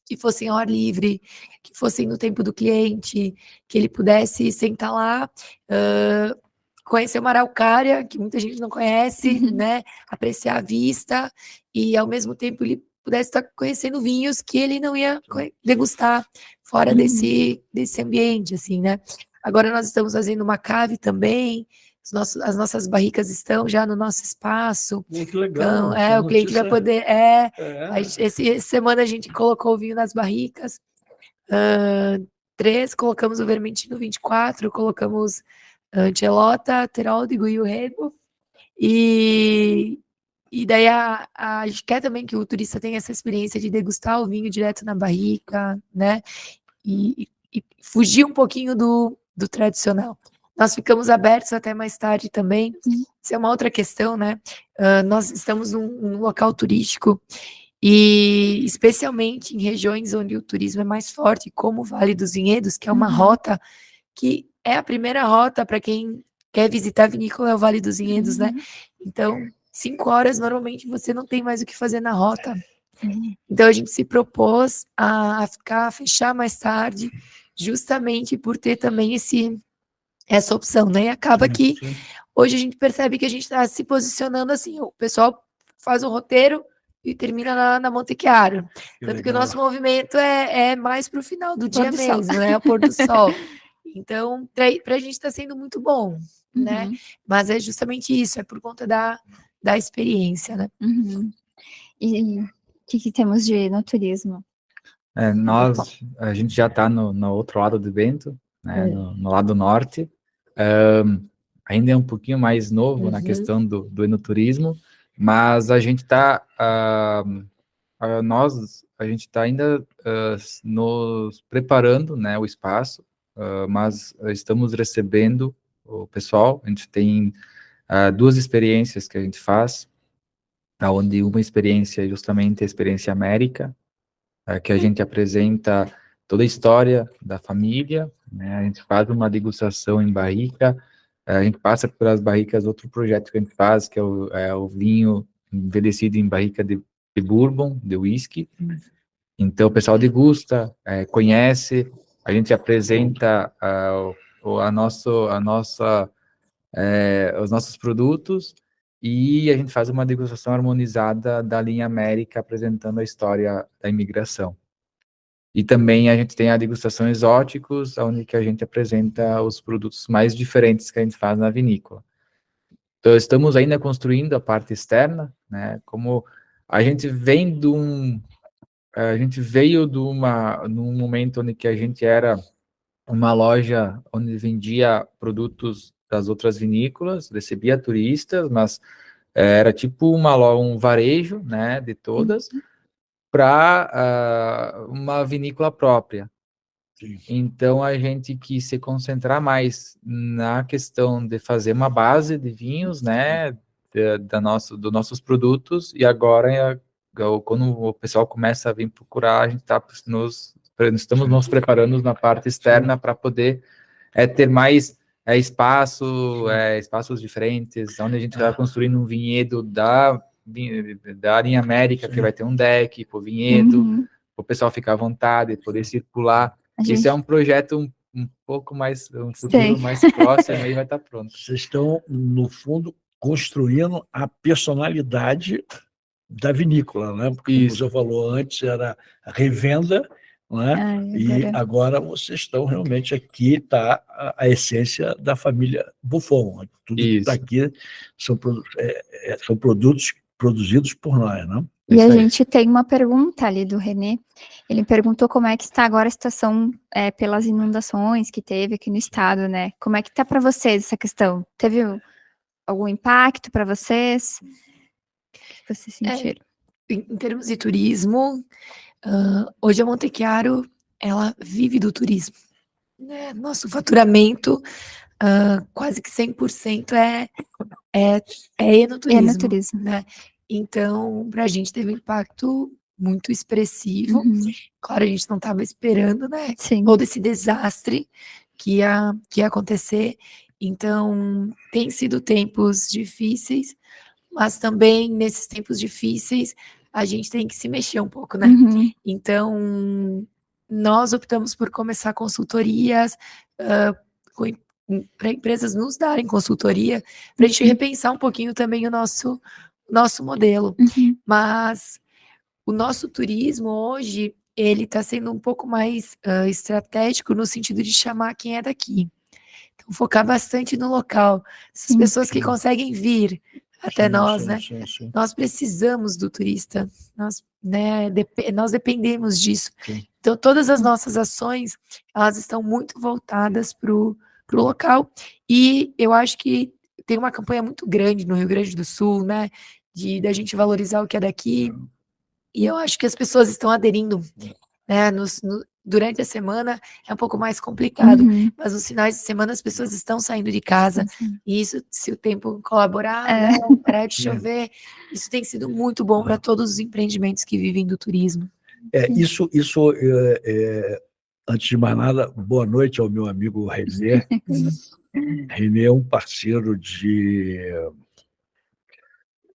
que fossem ao ar livre, que fossem no tempo do cliente, que ele pudesse sentar lá, conhecer uma araucária, que muita gente não conhece, né, apreciar a vista, e ao mesmo tempo ele pudesse estar conhecendo vinhos que ele não ia degustar fora desse ambiente, assim, né. Agora nós estamos fazendo uma cave também, as nossas barricas estão já no nosso espaço. Que legal. Então, o cliente vai poder. Essa semana a gente colocou o vinho nas barricas. 3, colocamos o Vermentino 24, colocamos Ancelota, Terol de Guio Rego. E daí a gente quer também que o turista tenha essa experiência de degustar o vinho direto na barrica, né? E fugir um pouquinho do tradicional. Nós ficamos abertos até mais tarde também. Isso é uma outra questão, né? Nós estamos num local turístico e especialmente em regiões onde o turismo é mais forte, como o Vale dos Vinhedos, que é uma rota que é a primeira rota para quem quer visitar a vinícola, é o Vale dos Vinhedos, né? Então, 5 horas, normalmente, você não tem mais o que fazer na rota. Então, a gente se propôs a fechar mais tarde, justamente por ter também essa opção, né? E acaba que hoje a gente percebe que a gente está se posicionando assim, o pessoal faz um roteiro e termina na Monte Chiaro. Tanto que o nosso movimento é mais para o final do dia mesmo, né? O pôr do sol. Então, para a gente está sendo muito bom, né? Mas é justamente isso, é por conta da experiência, né? E o que temos de no turismo? A gente já está no outro lado do evento, né, no lado norte. Ainda é um pouquinho mais novo na questão do enoturismo, mas a gente está ainda nos preparando, né, o espaço, mas estamos recebendo o pessoal. A gente tem 2 experiências que a gente faz, onde uma experiência é justamente a experiência América, que a gente apresenta toda a história da família, né? A gente faz uma degustação em barrica, a gente passa pelas barricas, outro projeto que a gente faz, que é o vinho envelhecido em barrica de bourbon, de whisky. Então, o pessoal degusta, conhece, a gente apresenta os nossos produtos, e a gente faz uma degustação harmonizada da linha América, apresentando a história da imigração. E também a gente tem a degustação exóticos, onde que a gente apresenta os produtos mais diferentes que a gente faz na vinícola. Então, estamos ainda construindo a parte externa, né? Como a gente vem veio num momento onde que a gente era uma loja onde vendia produtos das outras vinícolas, recebia turistas, mas era tipo um varejo, né, de todas, para uma vinícola própria. Então, a gente quis se concentrar mais na questão de fazer uma base de vinhos, né, dos nossos produtos, e agora, quando o pessoal começa a vir procurar, a gente estamos nos preparando na parte externa para poder ter mais espaços diferentes, onde a gente vai construindo um vinhedo da linha América, que vai ter um deck para o vinhedo, o pessoal ficar à vontade, poder circular. Esse é um projeto um pouco mais, um futuro mais próximo, aí vai estar pronto. Vocês estão, no fundo, construindo a personalidade da vinícola, né? Porque, como você falou antes, era a revenda, né? E agora vocês estão realmente aqui, está a essência da família Buffon. Tudo que está aqui são produtos produzidos por nós, né? E a gente tem uma pergunta ali do René. Ele perguntou como é que está agora a situação pelas inundações que teve aqui no estado, né? Como é que está para vocês essa questão? Teve algum impacto para vocês? O que vocês sentiram? Em termos de turismo, hoje a Monte Chiaro, ela vive do turismo, né? Nosso faturamento, quase que 100% é enoturismo, Enoturismo. né? Então, para a gente teve um impacto muito expressivo. Uhum. Claro, a gente não estava esperando, né? Sim. Todo esse desastre que ia acontecer. Então, tem sido tempos difíceis, mas também nesses tempos difíceis a gente tem que se mexer um pouco, né? Uhum. Então, nós optamos por começar consultorias para empresas nos darem consultoria, para a gente repensar um pouquinho também o nosso modelo. Uhum. Mas o nosso turismo hoje, ele está sendo um pouco mais estratégico no sentido de chamar quem é daqui. Então, focar bastante no local. As Sim. pessoas que conseguem vir até Sim, nós, sim, né? sim, sim. Nós precisamos do turista. Nós dependemos disso. Sim. Então, todas as nossas ações, elas estão muito voltadas para o local. E eu acho que tem uma campanha muito grande no Rio Grande do Sul, né? Da gente valorizar o que é daqui. E eu acho que as pessoas estão aderindo, né? Durante a semana é um pouco mais complicado, Uhum. mas nos finais de semana as pessoas estão saindo de casa. Sim. E isso, se o tempo colaborar, É. né? Parar de chover, isso tem sido muito bom para todos os empreendimentos que vivem do turismo. Isso antes de mais nada, boa noite ao meu amigo Renê. Renê é um parceiro de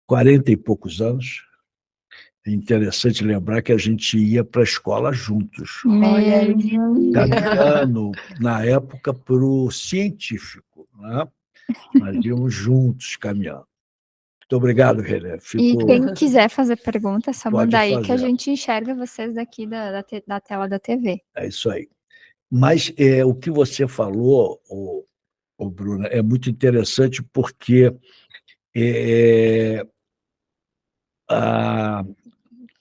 40 e poucos anos. É interessante lembrar que a gente ia para a escola juntos, Olha aí. caminhando, na época, para o científico, né? Nós íamos juntos caminhando. Muito obrigado, Renê. E quem quiser fazer pergunta, é só Pode mandar aí que a fazer. gente enxerga vocês daqui da tela da TV. É isso aí. Mas o que você falou, Bruna, é muito interessante porque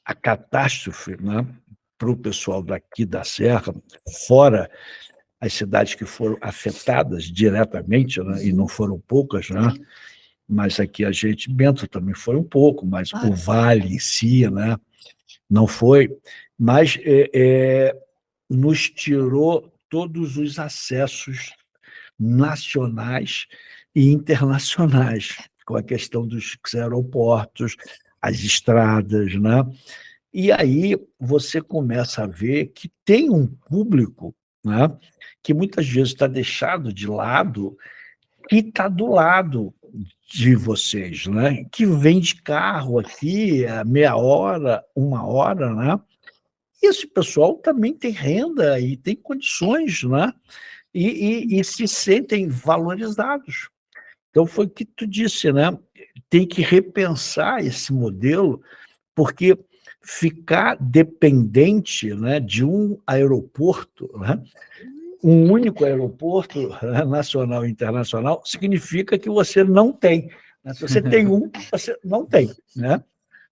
a catástrofe, né, para o pessoal daqui da Serra, fora as cidades que foram afetadas diretamente, né, e não foram poucas, né, mas aqui a gente, Bento também foi um pouco, mas o Vale em si, né, não foi, mas nos tirou todos os acessos nacionais e internacionais, com a questão dos aeroportos, as estradas, né? E aí você começa a ver que tem um público, né, que muitas vezes está deixado de lado, que está do lado de vocês, né? Que vem de carro aqui, meia hora, uma hora, né? E esse pessoal também tem renda e tem condições, né? E se sentem valorizados. Então, foi o que tu disse, né? Tem que repensar esse modelo, porque ficar dependente, né, de um aeroporto, né, um único aeroporto, né, nacional e internacional, significa que você não tem. Né? Se você tem um, você não tem. Né?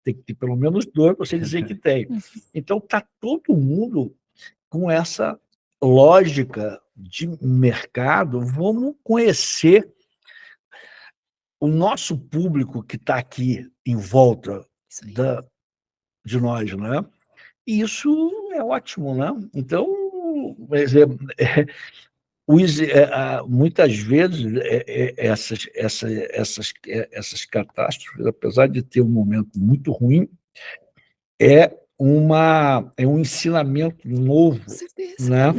Tem que ter pelo menos dois para você dizer que tem. Então, está todo mundo com essa lógica de mercado. Vamos conhecer o nosso público que está aqui em volta de nós, né? E isso é ótimo, né? Então, muitas vezes essas catástrofes, apesar de ter um momento muito ruim, é um ensinamento novo, né?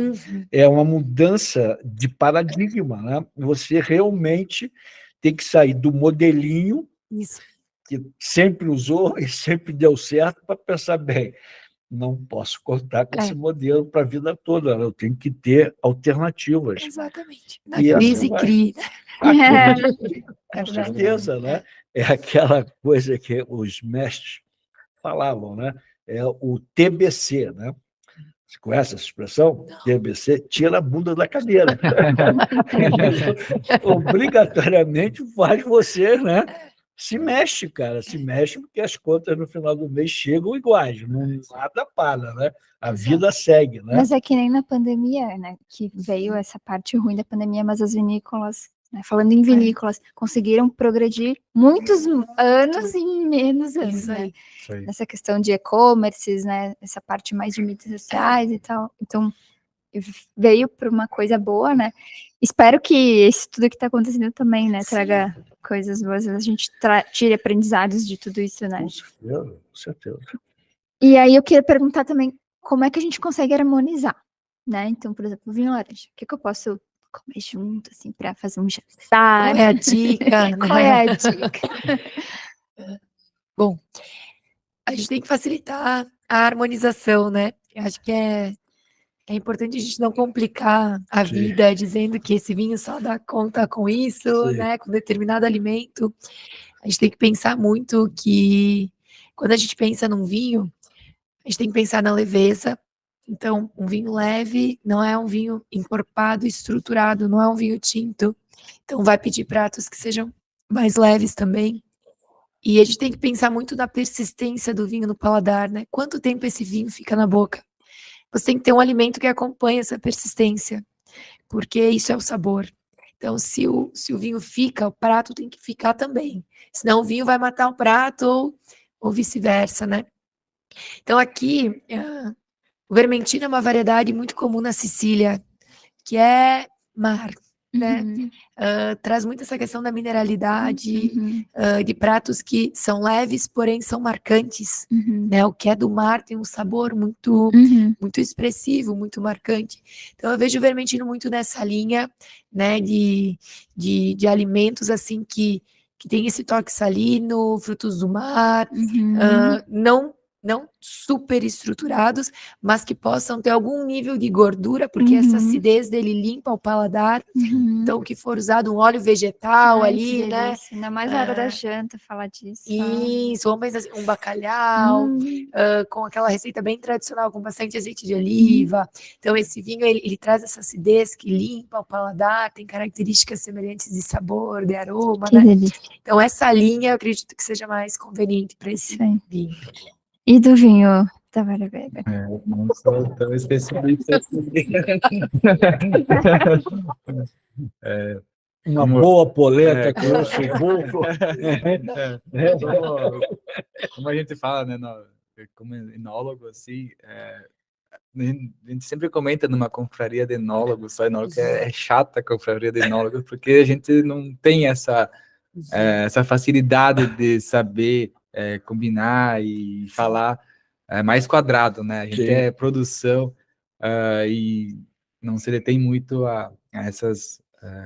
É uma mudança de paradigma, né? Você realmente tem que sair do modelinho que sempre usou e sempre deu certo para pensar, bem, não posso contar com esse modelo para a vida toda, eu tenho que ter alternativas. Exatamente. Na crise, crie. Com certeza, né? É aquela coisa que os mestres falavam, né? É o TBC, né? Você conhece essa expressão? Não. TBC, tira a bunda da cadeira. Obrigatoriamente faz você, né? Se mexe, cara, se mexe, porque as contas no final do mês chegam iguais, nada para, né? A vida segue, né? Mas é que nem na pandemia, né? Que veio essa parte ruim da pandemia, mas as vinícolas né? Falando em vinícolas, conseguiram progredir muitos anos em menos anos, Isso né? aí. Isso aí. Nessa questão de e-commerces, né? Essa parte mais de mídias sociais e tal. Então, veio para uma coisa boa, né? Espero que isso tudo que está acontecendo também, né? Traga coisas boas, a gente tire aprendizados de tudo isso, né? Com certeza. E aí eu queria perguntar também como é que a gente consegue harmonizar, né? Então, por exemplo, vinho laranja. O que eu posso comer junto, assim, para fazer um jantar? Qual é a dica? Qual é a dica? Bom, a gente tem que facilitar a harmonização, né? Eu acho que é importante a gente não complicar a Sim. vida dizendo que esse vinho só dá conta com isso, Sim. né? Com determinado alimento. A gente tem que pensar muito que quando a gente pensa num vinho, a gente tem que pensar na leveza. Então, um vinho leve não é um vinho encorpado, estruturado, não é um vinho tinto. Então, vai pedir pratos que sejam mais leves também. E a gente tem que pensar muito na persistência do vinho no paladar, né? Quanto tempo esse vinho fica na boca? Você tem que ter um alimento que acompanhe essa persistência, porque isso é o sabor. Então, se o vinho fica, o prato tem que ficar também. Senão o vinho vai matar o prato ou vice-versa, né? Então, aqui, o Vermentino é uma variedade muito comum na Sicília, que é mar, né? Uhum, Traz muito essa questão da mineralidade, uhum, de pratos que são leves, porém são marcantes, uhum, né? O que é do mar tem um sabor muito, uhum. muito expressivo, muito marcante. Então eu vejo o Vermentino muito nessa linha, né? De alimentos assim que tem esse toque salino, frutos do mar, Uhum, não super estruturados, mas que possam ter algum nível de gordura, porque essa uhum, acidez dele limpa o paladar. uhum. Então, que for usado um óleo vegetal Ai, ali, que né? delícia. Ainda mais na hora da janta falar disso. Isso, vamos pensar assim, um bacalhau, Hum, com aquela receita bem tradicional, com bastante azeite de oliva. Então, esse vinho, ele traz essa acidez que limpa o paladar, tem características semelhantes de sabor, de aroma, que né? delícia. Então, essa linha, eu acredito que seja mais conveniente para esse Isso aí. vinho. E do vinho da Varavega? Não sou tão especialista assim. Uma Amor. boa polenta com osso vulco. Como a gente fala, né, como enólogo, assim, a gente sempre comenta numa confraria de enólogos, só enólogo que é chata a confraria de enólogos, porque a gente não tem essa facilidade de saber combinar e falar mais quadrado, né? A gente Sim. é produção e não se detém muito a essas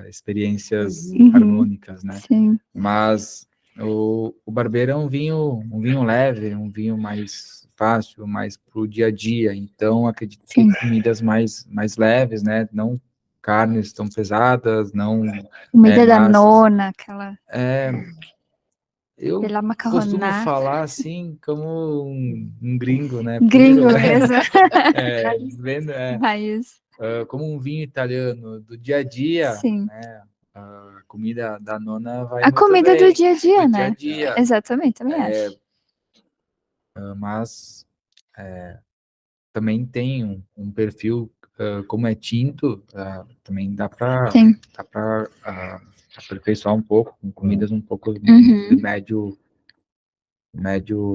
experiências harmônicas, né? Sim. Mas o Barbeiro é um vinho leve, um vinho mais fácil, mais pro dia a dia. Então, acredito Sim. que comidas mais leves, né? Não carnes tão pesadas, não Comida da massas. nona, aquela Eu de la costumo macarronada. falar assim como um gringo, né? Gringo Puro, né? mesmo. Vendo, Raiz. como um vinho italiano do dia a dia, Sim. né? A comida da nona vai A muito comida bem, do dia a dia, do dia a né? dia. Exatamente, também acho. Mas também tem um perfil, como é tinto, também dá para Sim. aperfeiçoar um pouco, com comidas um pouco de Uhum. médio,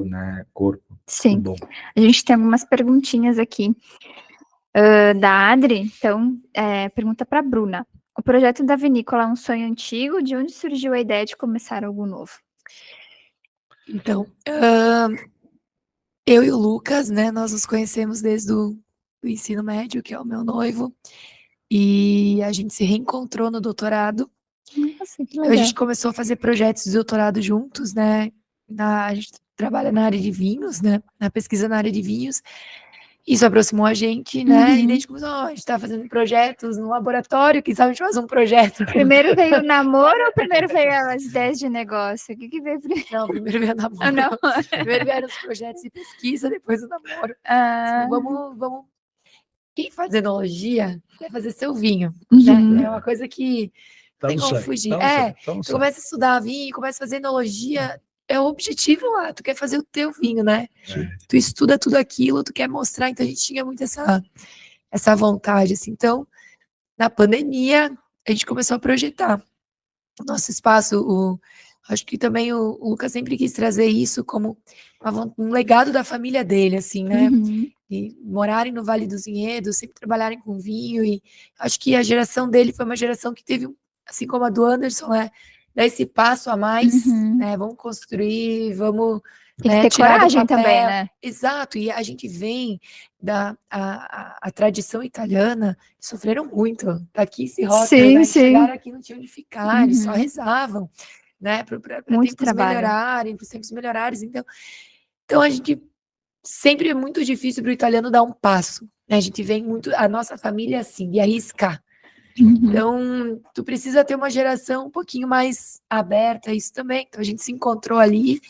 né, corpo. Sim. Bom. A gente tem algumas perguntinhas aqui da Adri. Então, pergunta para Bruna. O projeto da vinícola é um sonho antigo? De onde surgiu a ideia de começar algo novo? Então, eu e o Lucas, né, nós nos conhecemos desde o ensino médio, que é o meu noivo, e a gente se reencontrou no doutorado. Nossa, que A legal. gente começou a fazer projetos de doutorado juntos, né? A gente trabalha na área de vinhos, né? Na pesquisa na área de vinhos. Isso aproximou a gente, né? E daí a gente começou, a gente tá fazendo projetos no laboratório, quem sabe a gente faz um projeto. Primeiro veio o namoro ou primeiro veio as ideias de negócio? O que veio primeiro? Não, primeiro veio o namoro. Ah, não. Primeiro vieram os projetos de pesquisa, depois o namoro. Vamos. Quem faz enologia quer fazer seu vinho, né? É uma coisa que Tá tem no como sangue, fugir. tá no Tu sangue. começa a estudar vinho, começa a fazer enologia, é o objetivo lá, tu quer fazer o teu vinho, né? Sim. Tu estuda tudo aquilo, tu quer mostrar, então a gente tinha muito essa vontade, assim. Então, na pandemia, a gente começou a projetar. nosso espaço. Acho que também o Lucas sempre quis trazer isso como um legado da família dele, assim, né? Uhum. E morarem no Vale dos Vinhedos, sempre trabalharem com vinho, e acho que a geração dele foi uma geração que teve, assim como a do Anderson, né, dar esse passo a mais, Uhum. né, vamos construir, vamos, Tem que né, ter tirar do coragem papel. também, né? Exato, e a gente vem a tradição italiana, sofreram muito, daqui esse rótulo, Sim, né, eles sim. chegaram aqui, não tinham onde ficar, eles só Uhum. rezavam, né, para Muito tempos trabalho. melhorarem, para os tempos melhorarem, então a gente sempre é muito difícil para o italiano dar um passo, né? A gente vem muito, a nossa família é assim, de arriscar. Uhum. Então, tu precisa ter uma geração um pouquinho mais aberta a isso também. Então, a gente se encontrou ali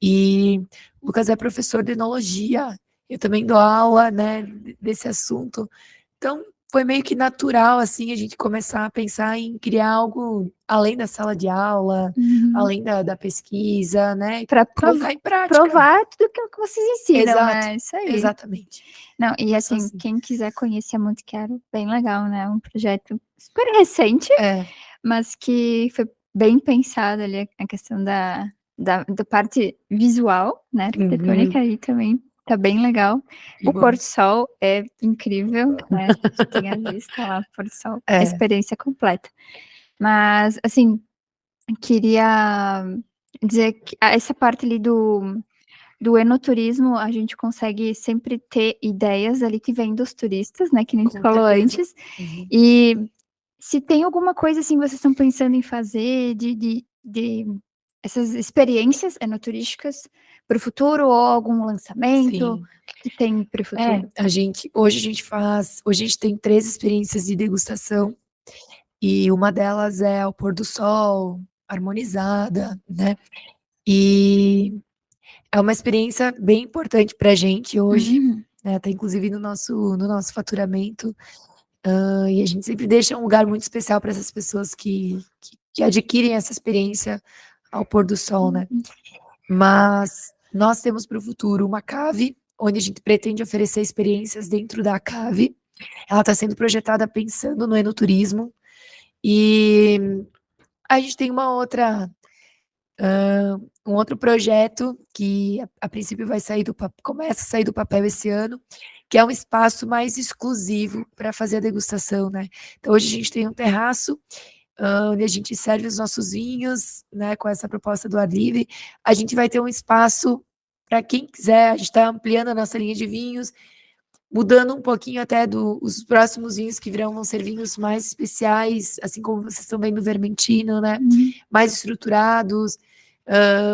e o Lucas é professor de enologia, eu também dou aula, né, desse assunto. Então, foi meio que natural, assim, a gente começar a pensar em criar algo além da sala de aula, Uhum. além da pesquisa, né? Para Colocar em prática. provar tudo aquilo que vocês ensinam, Exato, né? Isso aí. exatamente. Não, e Isso assim, assim. quem quiser conhecer a Montechiaro, bem legal, né? Um projeto super recente, É, mas que foi bem pensado ali, a questão da parte visual, né? Arquitetônica aí também tá bem legal. que O bom. pôr do sol é incrível, né? A gente tem a vista lá, pôr do sol, a É. experiência completa. Mas, assim, queria dizer que essa parte ali do enoturismo, a gente consegue sempre ter ideias ali que vêm dos turistas, né? Que nem Com tu falou certeza. antes. Uhum. E se tem alguma coisa assim que vocês estão pensando em fazer de essas experiências enoturísticas para o futuro, ou algum lançamento? Sim. O que tem para o futuro? Hoje a gente tem 3 experiências de degustação, e uma delas é ao pôr do sol, harmonizada, né? E é uma experiência bem importante pra gente hoje, Uhum. né? Tá inclusive no nosso faturamento, e a gente sempre deixa um lugar muito especial para essas pessoas que adquirem essa experiência ao pôr do sol, né? Mas nós temos para o futuro uma cave, onde a gente pretende oferecer experiências dentro da cave. Ela está sendo projetada pensando no enoturismo, e a gente tem um outro projeto que a princípio começa a sair do papel esse ano, que é um espaço mais exclusivo para fazer a degustação, né? Então hoje a gente tem um terraço, onde a gente serve os nossos vinhos, né, com essa proposta do ar livre. A gente vai ter um espaço para quem quiser, a gente está ampliando a nossa linha de vinhos, mudando um pouquinho até os próximos vinhos que virão, vão ser vinhos mais especiais, assim como vocês estão vendo o Vermentino, né, mais estruturados,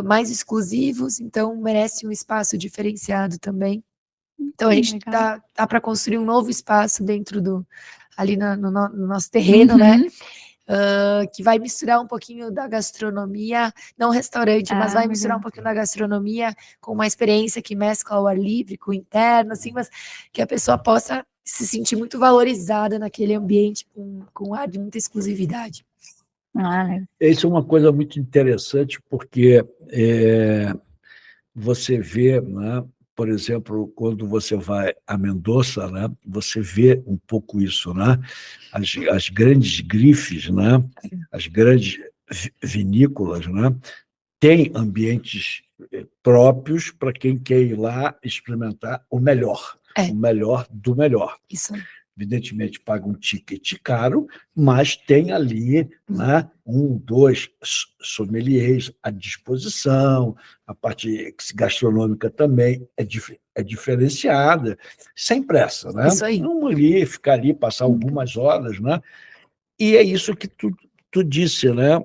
mais exclusivos, então merece um espaço diferenciado também. Então a gente Legal. tá para construir um novo espaço dentro ali no nosso terreno, né, que vai misturar um pouquinho da gastronomia, não restaurante, mas vai misturar um pouquinho da gastronomia com uma experiência que mescla o ar livre com o interno, assim, mas que a pessoa possa se sentir muito valorizada naquele ambiente com ar de muita exclusividade. Isso é uma coisa muito interessante, porque você vê, né, por exemplo, quando você vai a Mendoza, né, você vê um pouco isso, né? As grandes grifes, né, as grandes vinícolas, né, têm ambientes próprios para quem quer ir lá experimentar o melhor do melhor. Isso aí. Evidentemente, paga um ticket caro, mas tem ali, né, 1, 2 sommeliers à disposição, a parte gastronômica também é diferenciada, sem pressa, né? Isso aí. Não ali, ficar ali, passar algumas horas, né? E é isso que tu disse, né?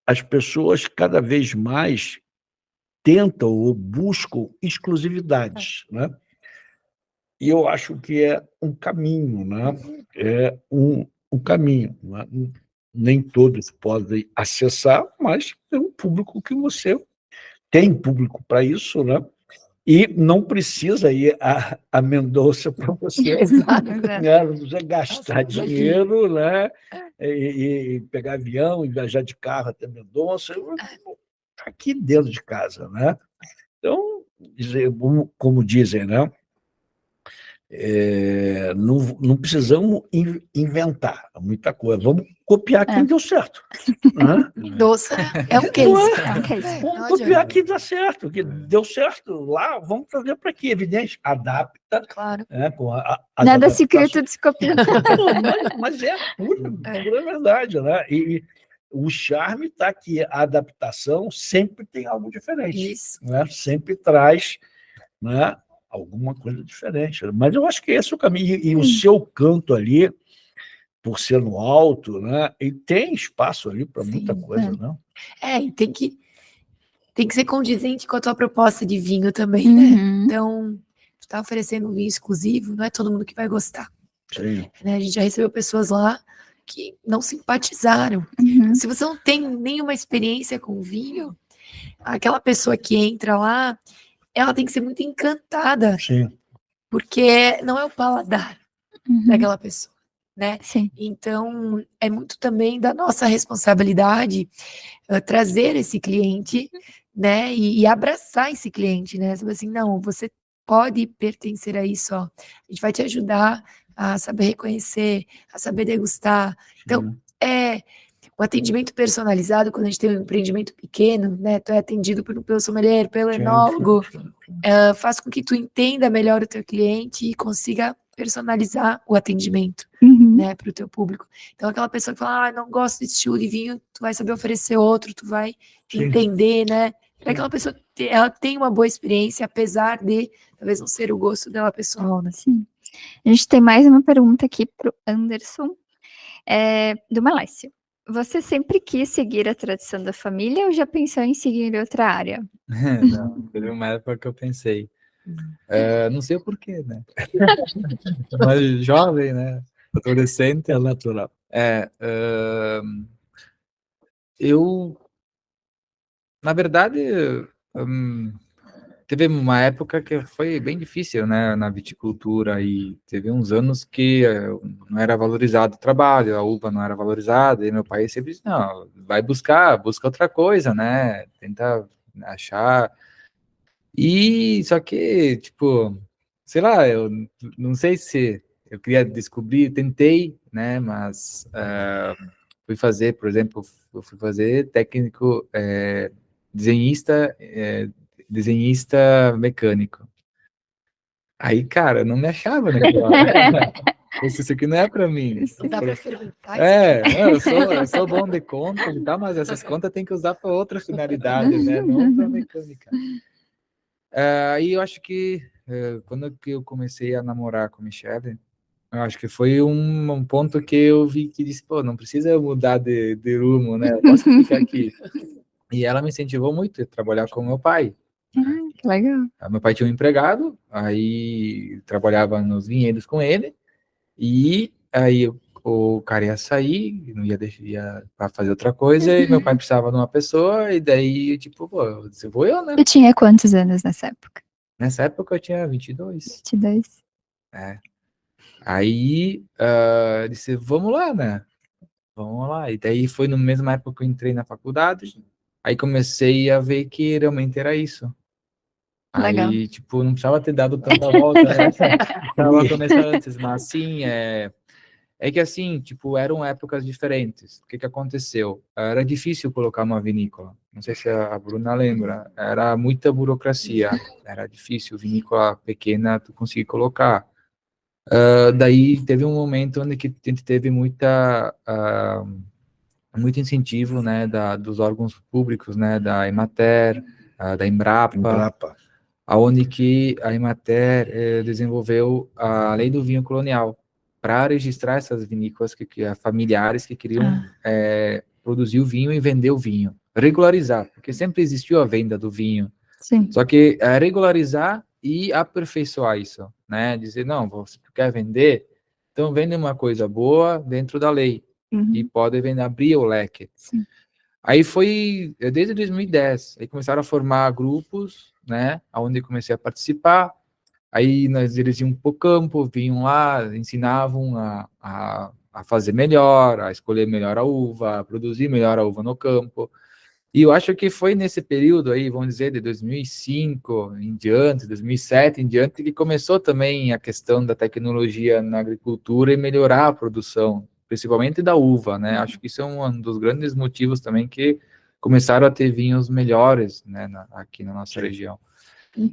As pessoas cada vez mais tentam ou buscam exclusividades, né? E eu acho que é um caminho, né? É um caminho. Né? Nem todos podem acessar, mas tem um público que você tem público para isso, né? E não precisa ir a Mendoza para você, né? Não precisa gastar dinheiro, né? E pegar avião e viajar de carro até Mendoza, aqui dentro de casa, né? Então, como dizem, né? Não precisamos inventar muita coisa. Vamos copiar quem deu certo. Né? Doce é um case. É um case. Vamos Não copiar adianta. quem dá certo, que deu certo lá, vamos trazer para aqui. Evidente, adapta, Claro. com as Nada adaptações. secreto de se copiar. Mas é pura verdade, né? E o charme está que a adaptação sempre tem algo diferente. Isso. Né? Sempre traz, né, alguma coisa diferente. Mas eu acho que esse é o caminho. E o seu canto ali, por ser no alto, né, e tem espaço ali para muita Sim, coisa, né? E tem que ser condizente com a tua proposta de vinho também, né? Uhum. Então, tu tá oferecendo um vinho exclusivo, não é todo mundo que vai gostar. Sim. Né? A gente já recebeu pessoas lá que não simpatizaram. Uhum. Se você não tem nenhuma experiência com vinho, aquela pessoa que entra lá, ela tem que ser muito encantada, Sim. porque não é o paladar Uhum. daquela pessoa, né? Sim. Então, é muito também da nossa responsabilidade trazer esse cliente, né? E abraçar esse cliente, né? Sabe assim, não, você pode pertencer a isso, ó. A gente vai te ajudar a saber reconhecer, a saber degustar. Então, o atendimento personalizado, quando a gente tem um empreendimento pequeno, né? Tu é atendido pelo sommelier, pelo enólogo, faz com que tu entenda melhor o teu cliente e consiga personalizar o atendimento, Uhum. né, para o teu público. Então, aquela pessoa que fala, não gosto desse estilo de vinho, tu vai saber oferecer outro, tu vai entender, né? Para aquela pessoa, ela tem uma boa experiência, apesar de talvez não ser o gosto dela pessoal, né? Sim. A gente tem mais uma pergunta aqui para o Anderson, do Malécio. Você sempre quis seguir a tradição da família ou já pensou em seguir outra área? Não, teve uma época que eu pensei. Não sei o porquê, né? Mas jovem, né? Adolescente. É natural. Eu, na verdade, teve uma época que foi bem difícil, né, na viticultura, e teve uns anos que não era valorizado o trabalho, a uva não era valorizada, e meu pai sempre disse, não, vai busca outra coisa, né, tenta achar. E só que, tipo, sei lá, eu não sei se eu queria descobrir, tentei, né, mas fui fazer, por exemplo, eu fui fazer técnico, desenhista mecânico. Aí, cara, eu não me achava naquilo lá. Isso aqui não é para mim. Não dá para fermentar Não, eu sou bom de conta e tal, mas essas contas tem que usar para outra finalidade, né? Não para mecânica. Aí eu acho que quando que eu comecei a namorar com a Michelle, eu acho que foi um ponto que eu vi que disse, pô, não precisa mudar de rumo, né? Eu posso ficar aqui. E ela me incentivou muito a trabalhar com meu pai. Legal. Meu pai tinha um empregado, aí trabalhava nos vinhedos com ele, e aí o cara ia sair, não ia para fazer outra coisa, e meu pai precisava de uma pessoa, e daí, tipo, pô, você vou eu, né? Eu tinha quantos anos nessa época? Nessa época eu tinha 22. 22. Aí, disse, vamos lá, né? Vamos lá. E daí foi na mesma época que eu entrei na faculdade, aí comecei a ver que realmente era isso. Legal. Aí, tipo, não precisava ter dado tanta volta, né? Precisava começar antes, mas assim, é que assim, tipo, eram épocas diferentes. O que aconteceu? Era difícil colocar uma vinícola. Não sei se a Bruna lembra. Era muita burocracia. Era difícil, vinícola pequena, tu conseguir colocar. Daí teve um momento onde que a gente teve muito incentivo, né, dos órgãos públicos, né, da Emater, da Embrapa, aonde que a Emater desenvolveu a lei do vinho colonial para registrar essas vinícolas familiares que queriam produzir o vinho e vender o vinho, regularizar, porque sempre existiu a venda do vinho, Sim. só que regularizar e aperfeiçoar isso, né? Dizer, não, você quer vender, então vende uma coisa boa dentro da lei e pode abrir o leque. Sim. Aí foi desde 2010, aí começaram a formar grupos, né, onde comecei a participar, aí eles iam para o campo, vinham lá, ensinavam a fazer melhor, a escolher melhor a uva, a produzir melhor a uva no campo, E eu acho que foi nesse período aí, vamos dizer, de 2005 em diante, 2007 em diante, que começou também a questão da tecnologia na agricultura e melhorar a produção, principalmente da uva, né? Acho que isso é um dos grandes motivos também que começaram a ter vinhos melhores, né, aqui na nossa região.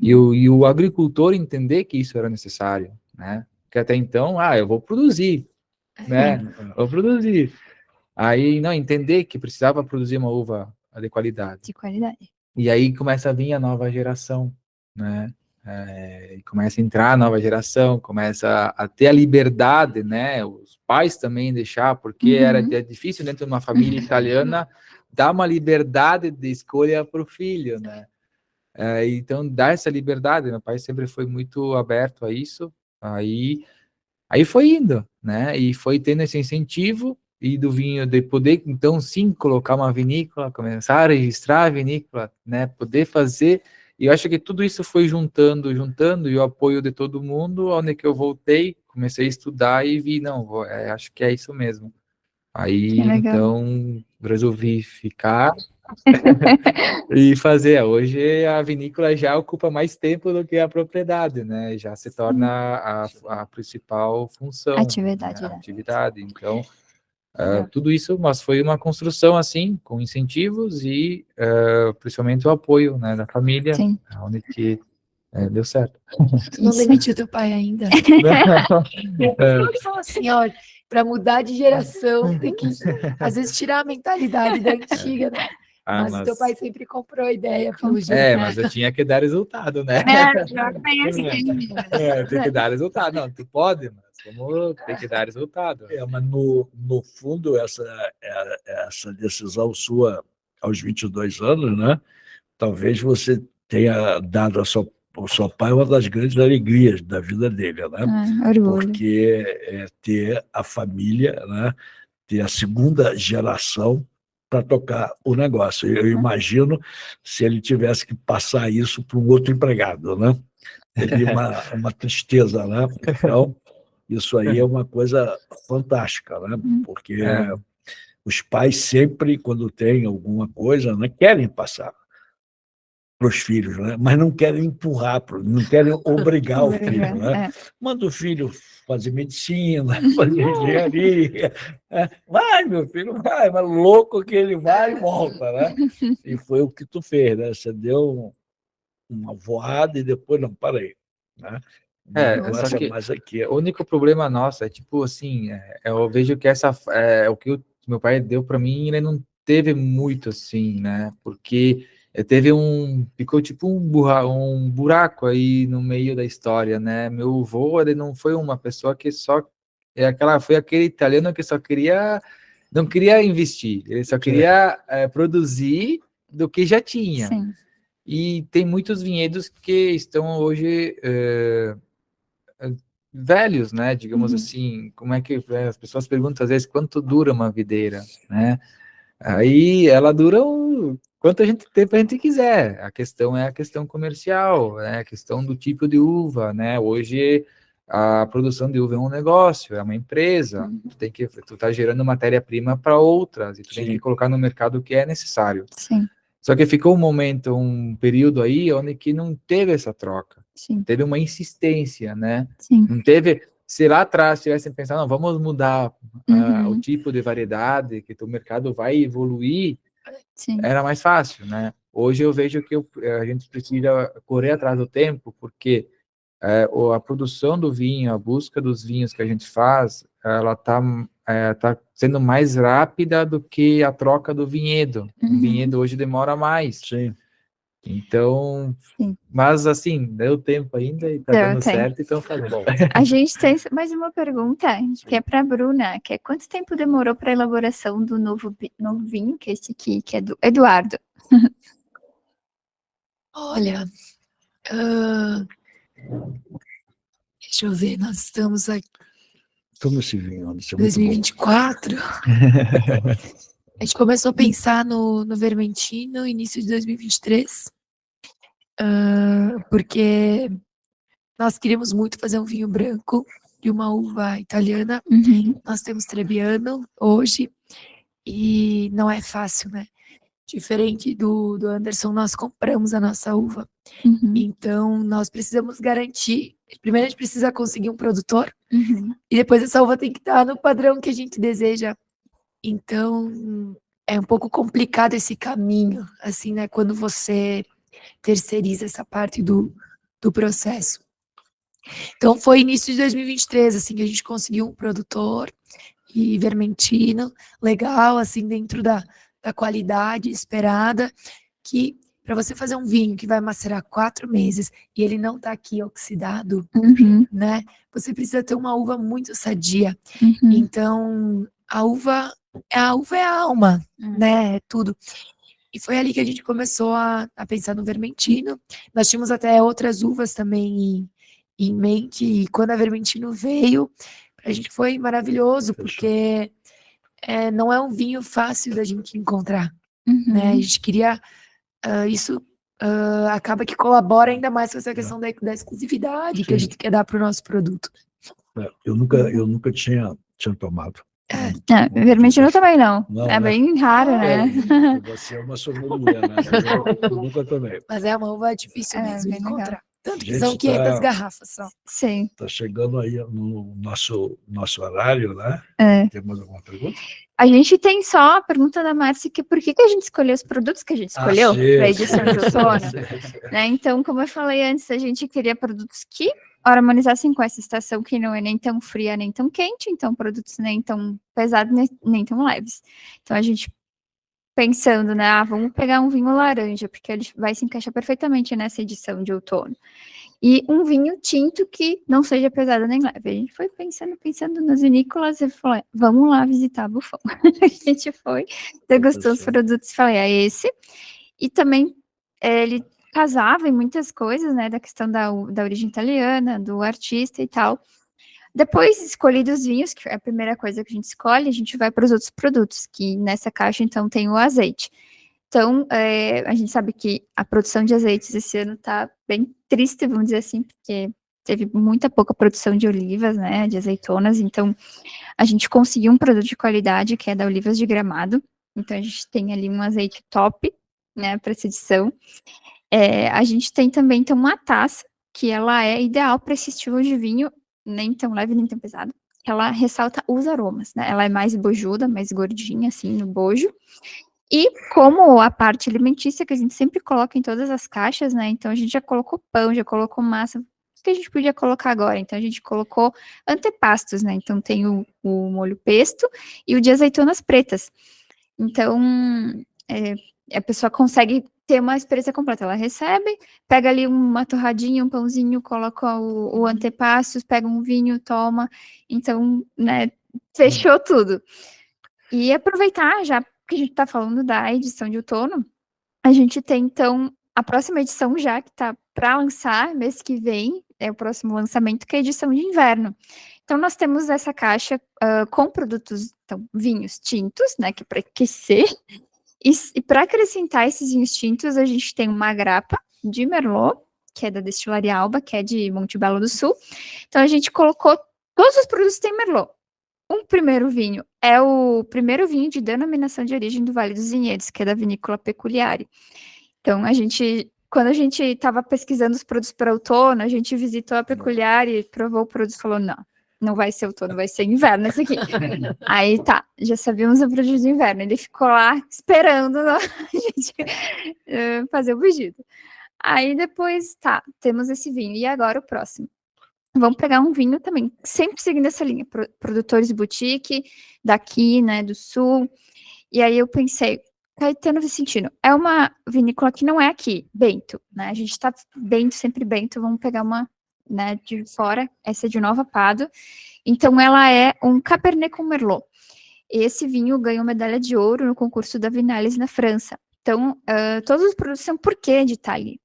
E o agricultor entender que isso era necessário, né? Que até então, eu vou produzir, né? Vou produzir. Aí, não, entender que precisava produzir uma uva de qualidade. De qualidade. E aí começa a vir a nova geração, né? Começa a entrar a nova geração, começa a ter a liberdade, né? Os pais também deixar, porque era difícil dentro de uma família italiana dar uma liberdade de escolha para o filho, né? Então, dar essa liberdade, meu pai sempre foi muito aberto a isso, aí foi indo, né? E foi tendo esse incentivo, e do vinho, de poder, então, sim, colocar uma vinícola, começar a registrar a vinícola, né? Poder fazer, e eu acho que tudo isso foi juntando, e o apoio de todo mundo, onde que eu voltei, comecei a estudar e vi, não, acho que é isso mesmo. Aí, Que legal. então, resolvi ficar e fazer. Hoje a vinícola já ocupa mais tempo do que a propriedade, né? Já se torna a principal função, Atividade, né? né? Atividade. Então, tudo isso, mas foi uma construção assim, com incentivos e principalmente o apoio, né, da família, Sim. onde que deu certo. Tu não Isso. demitiu teu pai ainda? Ele falou assim, olha, para mudar de geração, tem que, às vezes, tirar a mentalidade da antiga, né? Mas teu pai sempre comprou a ideia, pelo jeito. Mas eu tinha que dar resultado, né? Pior que bem assim. Tem que dar resultado. Não, tu pode, mas tem que dar resultado. Mas no fundo, essa decisão sua aos 22 anos, né? Talvez você tenha dado ao seu pai uma das grandes alegrias da vida dele, né? Orgulho. Porque ter a família, né? Ter a segunda geração para tocar o negócio. Eu imagino se ele tivesse que passar isso para um outro empregado, né? Teria uma tristeza, né? Então, isso aí é uma coisa fantástica, né? Porque os pais sempre, quando têm alguma coisa, né, querem passar para os filhos, né? Mas não querem empurrar, não querem obrigar o filho, né? Manda o filho fazer medicina, fazer engenharia. Vai, meu filho, vai, mas louco que ele vai e volta, né? E foi o que tu fez, né? Você deu uma voada e depois, não, para aí, né? Só que mais aqui. o único problema nosso é tipo assim, eu vejo que o que o meu pai deu para mim, ele não teve muito assim, né? Porque ficou tipo um buraco aí no meio da história, né? Meu avô, ele não foi uma pessoa que foi aquele italiano que não queria investir, ele só queria produzir do que já tinha. Sim. E tem muitos vinhedos que estão hoje velhos, né? Digamos assim, como é que as pessoas perguntam às vezes quanto dura uma videira, né? Aí ela dura quanto tempo a gente quiser. A questão é a questão comercial, né? A questão do tipo de uva, né? Hoje a produção de uva é um negócio, é uma empresa. Tu tá gerando matéria-prima para outras e tu tem que colocar no mercado o que é necessário. Sim. Só que ficou um período aí onde que não teve essa troca. Sim. Teve uma insistência, né? Sim. Não teve, se lá atrás tivessem pensado, não, vamos mudar o tipo de variedade, que o mercado vai evoluir, era mais fácil, né? Hoje eu vejo que a gente precisa correr atrás do tempo, porque a produção do vinho, a busca dos vinhos que a gente faz, ela tá sendo mais rápida do que a troca do vinhedo. O vinhedo hoje demora mais. Sim. Então, mas assim, deu tempo ainda e tá dando certo, então fazendo. A gente tem mais uma pergunta, que é para a Bruna, que é quanto tempo demorou para a elaboração do novo vinho, que é esse aqui, que é do Eduardo? Olha, deixa eu ver, nós estamos aqui. Toma esse vinho, isso é 2024. A gente começou a pensar no Vermentino no início de 2023, porque nós queríamos muito fazer um vinho branco de uma uva italiana. Nós temos Trebbiano hoje e não é fácil, né? diferente do Anderson, nós compramos a nossa uva. Uhum. Então, nós precisamos garantir. Primeiro, a gente precisa conseguir um produtor, Uhum. e depois essa uva tem que estar no padrão que a gente deseja. Então, é um pouco complicado esse caminho, assim, né? Quando você terceiriza essa parte do processo. Então, foi início de 2023, assim, que a gente conseguiu um produtor e vermentino legal, assim, dentro da qualidade esperada, que para você fazer um vinho que vai macerar 4 meses e ele não tá aqui oxidado, Uhum. né? Você precisa ter uma uva muito sadia. Uhum. Então, a uva é a alma, né? É tudo. E foi ali que a gente começou a pensar no vermentino. Nós tínhamos até outras uvas também em mente, e quando a vermentino veio, pra gente foi maravilhoso, porque não é um vinho fácil da gente encontrar, né? A Uhum. gente queria isso acaba que colabora ainda mais com essa questão da exclusividade que a gente quer dar para o nosso produto. Eu nunca tinha tomado. Vermentino também não. Não, É né? bem raro, né? Você é uma sommelier, né? Eu nunca tomei. Mas é uma uva difícil mesmo de bem legal. encontrar. Tanto que Gente, são 500 garrafas só. Sim. Está chegando aí no nosso horário, né? É. Tem mais alguma pergunta? A gente tem só a pergunta da Márcia, que por que a gente escolheu os produtos que a gente escolheu para a edição de outono? Né? Então, como eu falei antes, a gente queria produtos que harmonizassem com essa estação que não é nem tão fria, nem tão quente, então produtos nem tão pesados, nem tão leves. Então, a gente pensando, né, vamos pegar um vinho laranja, porque ele vai se encaixar perfeitamente nessa edição de outono. E um vinho tinto que não seja pesado nem leve. A gente foi pensando nas vinícolas e falou, vamos lá visitar a Buffon. A gente foi, degustou os produtos e falei, é esse. E também ele casava em muitas coisas, né, da questão da origem italiana, do artista e tal. Depois, escolhidos os vinhos, que é a primeira coisa que a gente escolhe, a gente vai para os outros produtos, que nessa caixa, então, tem o azeite. Então, a gente sabe que a produção de azeites esse ano está bem triste, vamos dizer assim, porque teve muita pouca produção de olivas, né, de azeitonas, então a gente conseguiu um produto de qualidade, que é da Olivas de Gramado, então a gente tem ali um azeite top, né, para essa edição. A gente tem também, então, uma taça, que ela é ideal para esse estilo de vinho, nem tão leve, nem tão pesado, ela ressalta os aromas, né, ela é mais bojuda, mais gordinha, assim, no bojo. E como a parte alimentícia, que a gente sempre coloca em todas as caixas, né? Então, a gente já colocou pão, já colocou massa. O que a gente podia colocar agora? Então, a gente colocou antepastos, né? Então, tem o molho pesto e o de azeitonas pretas. Então, a pessoa consegue ter uma experiência completa. Ela recebe, pega ali uma torradinha, um pãozinho, coloca o antepastos, pega um vinho, toma. Então, né? Fechou tudo. E aproveitar já que a gente está falando da edição de outono, a gente tem, então, a próxima edição já, que está para lançar, mês que vem, é o próximo lançamento, que é a edição de inverno. Então, nós temos essa caixa com produtos, então, vinhos tintos, né, que é para aquecer, e para acrescentar esses vinhos tintos, a gente tem uma grapa de Merlot, que é da Destilaria Alba, que é de Montebello do Sul. Então, a gente colocou, todos os produtos têm Merlot. O primeiro vinho é o primeiro vinho de denominação de origem do Vale dos Vinhedos, que é da Vinícola Peculiare. Então, quando a gente estava pesquisando os produtos para outono, a gente visitou a Peculiare, provou o produto e falou, não vai ser outono, vai ser inverno esse aqui. Aí tá, já sabíamos o produto de inverno. Ele ficou lá esperando a gente fazer o pedido. Aí depois, temos esse vinho. E agora o próximo. Vamos pegar um vinho também, sempre seguindo essa linha, produtores boutique, daqui, né, do sul. E aí eu pensei, Caetano Vicentino, é uma vinícola que não é aqui, Bento, né? A gente tá sempre Bento, vamos pegar uma, né, de fora, essa é de Nova Pado. Então ela é um Cabernet com Merlot. Esse vinho ganhou medalha de ouro no concurso da Vinales na França. Então, todos os produtos são porquê de estar ali.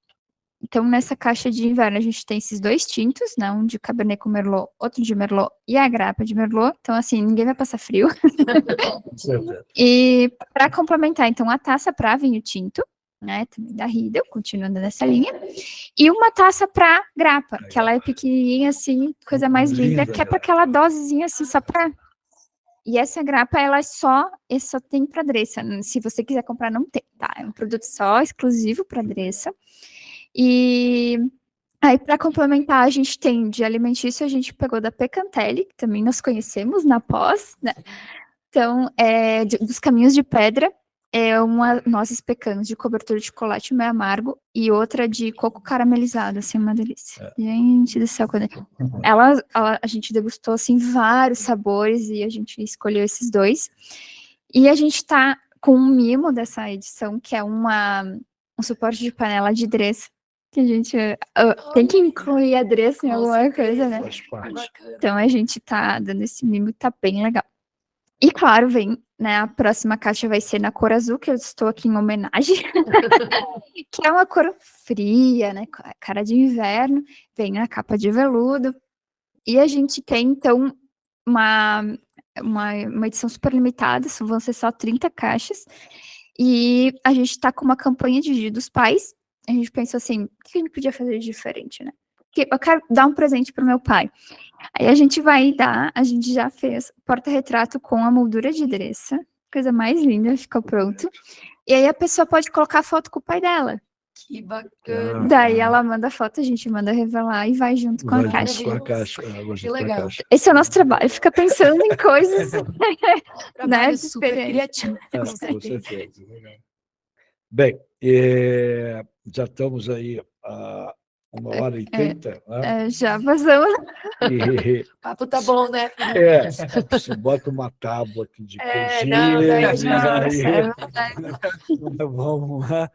Então, nessa caixa de inverno, a gente tem esses 2 tintos, né? Um de Cabernet com Merlot, outro de Merlot e a grapa de Merlot. Então, assim, ninguém vai passar frio. E para complementar, então, a taça para vinho tinto, né? Também da Riedel, continuando nessa linha. E uma taça para grapa, que ela é pequenininha, assim, coisa mais linda, que é para aquela dosezinha, assim, só para E essa grapa, ela só tem para Dressa. Se você quiser comprar, não tem, tá? É um produto só exclusivo para Dressa. E aí, para complementar, a gente tem de alimentício, a gente pegou da Pecantelli, que também nós conhecemos na pós, né? Então, dos caminhos de pedra, nozes pecanas de cobertura de chocolate meio amargo e outra de coco caramelizado, assim, uma delícia. Gente do céu, a gente degustou, assim, vários sabores e a gente escolheu esses 2. E a gente tá com um mimo dessa edição, que é um suporte de panela de Dressa, que a gente tem que incluir a Dressa em alguma coisa, né? Faz parte. Então, a gente tá dando esse mimo e tá bem legal. E, claro, vem, né, a próxima caixa vai ser na cor azul, que eu estou aqui em homenagem, que é uma cor fria, né, cara de inverno, vem na capa de veludo, e a gente tem, então, uma edição super limitada, vão ser só 30 caixas, e a gente tá com uma campanha de Dia dos Pais, a gente pensou assim, o que a gente podia fazer de diferente, né? Porque eu quero dar um presente pro meu pai. Aí a gente já fez porta-retrato com a moldura de Dressa, coisa mais linda, ficou pronto. E aí a pessoa pode colocar a foto com o pai dela. Que bacana. Daí ela manda a foto, a gente manda revelar e vai junto com a Vai caixa. junto com a caixa. Que legal. Esse é o nosso trabalho, fica pensando em coisas, Trabalho né, super diferentes. criativo. Com certeza. Bem, já estamos aí a 1h30, né? Já passamos. E, O papo tá bom, né? você bota uma tábua aqui de Não, daí cozinha, já- vamos lá,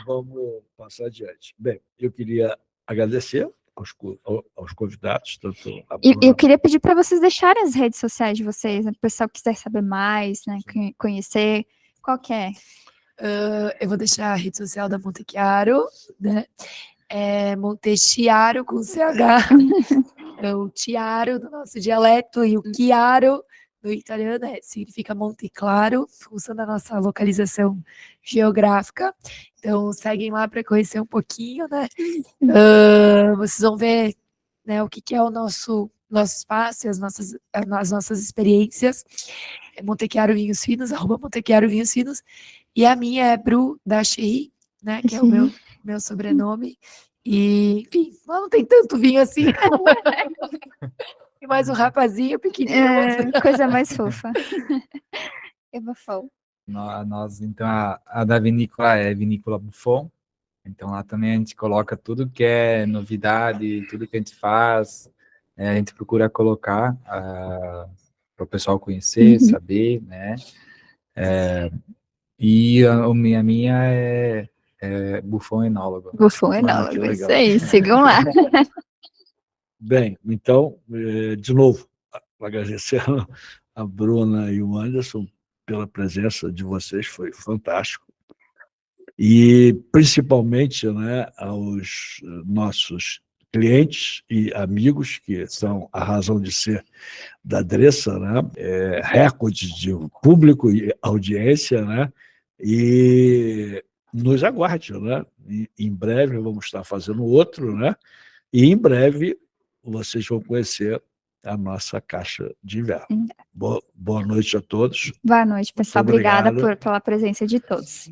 vamos passar adiante. Bem, eu queria agradecer aos convidados, tanto a E Bruna, eu queria pedir para vocês deixarem as redes sociais de vocês, né? O pessoal quiser saber mais, né? Conhecer, qual que é? Eu vou deixar a rede social da Montechiaro, né? É Montechiaro com CH. O Chiaro do nosso dialeto e o Chiaro do italiano significa Monte Claro, função da nossa localização geográfica. Então, seguem lá para conhecer um pouquinho, né? Vocês vão ver, né, o que é o nosso espaço e as nossas experiências. É Montechiaro Vinhos Finos, @Montechiaro Vinhos Finos. E a minha é Bru da Cherry, né, que é o meu sobrenome. E, enfim, lá não tem tanto vinho assim. Tem mais um rapazinho pequenininho. Coisa mais fofa. Eva Fol. Nós, então, a da vinícola é Vinícola Buffon. Então, lá também a gente coloca tudo que é novidade, tudo que a gente faz, a gente procura colocar para o pessoal conhecer, saber, né? E a minha é Buffon Enólogo. Buffon que Enólogo, legal. isso aí, sigam lá. Bem, então, de novo, agradecendo a Bruna e o Anderson pela presença de vocês, foi fantástico. E, principalmente, né, aos nossos clientes e amigos, que são a razão de ser da Dressa, né? Recorde de público e audiência, né? E nos aguarde, né? Em breve vamos estar fazendo outro, né? E em breve vocês vão conhecer a nossa caixa de inverno. Boa noite a todos. Boa noite, pessoal. Muito obrigado. Obrigada pela presença de todos.